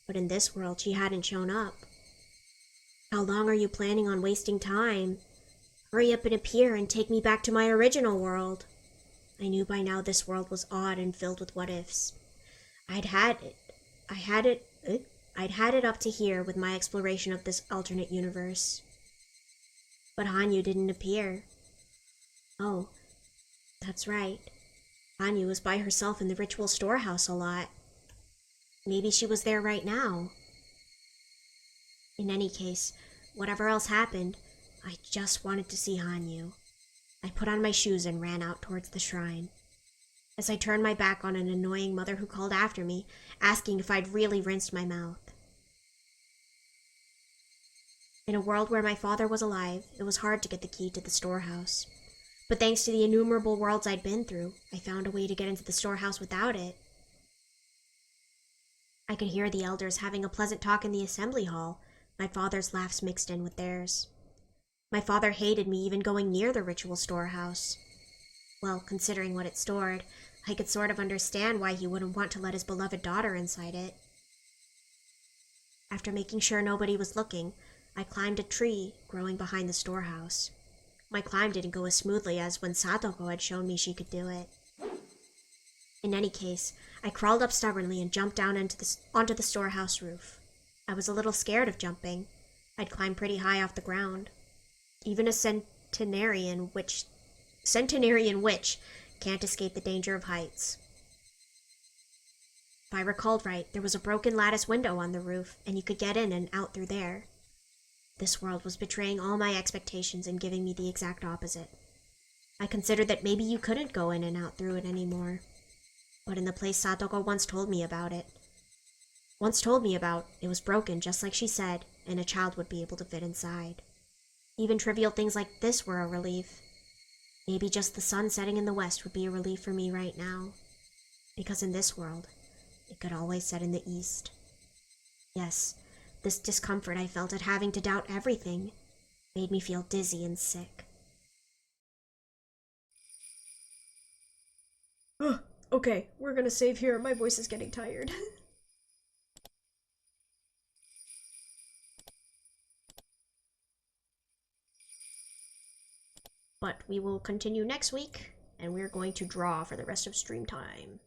But in this world, she hadn't shown up. How long are you planning on wasting time? Hurry up and appear and take me back to my original world. I knew by now this world was odd and filled with what-ifs. I'd had it up to here with my exploration of this alternate universe. But Hanyu didn't appear. Oh, that's right. Hanyu was by herself in the ritual storehouse a lot. Maybe she was there right now. In any case, whatever else happened, I just wanted to see Hanyu. I put on my shoes and ran out towards the shrine. As I turned my back on an annoying mother who called after me, asking if I'd really rinsed my mouth. In a world where my father was alive, it was hard to get the key to the storehouse. But thanks to the innumerable worlds I'd been through, I found a way to get into the storehouse without it. I could hear the elders having a pleasant talk in the assembly hall, my father's laughs mixed in with theirs. My father hated me even going near the ritual storehouse. Well, considering what it stored, I could sort of understand why he wouldn't want to let his beloved daughter inside it. After making sure nobody was looking, I climbed a tree growing behind the storehouse. My climb didn't go as smoothly as when Satoko had shown me she could do it. In any case, I crawled up stubbornly and jumped down onto the storehouse roof. I was a little scared of jumping. I'd climbed pretty high off the ground. Even a centenarian witch can't escape the danger of heights. If I recalled right, there was a broken lattice window on the roof, and you could get in and out through there. This world was betraying all my expectations and giving me the exact opposite. I considered that maybe you couldn't go in and out through it anymore. But in the place Satoko once told me about, it was broken just like she said, and a child would be able to fit inside. Even trivial things like this were a relief. Maybe just the sun setting in the west would be a relief for me right now. Because in this world, it could always set in the east. Yes, this discomfort I felt at having to doubt everything made me feel dizzy and sick. Okay, we're gonna save here. My voice is getting tired. But we will continue next week, and we're going to draw for the rest of stream time.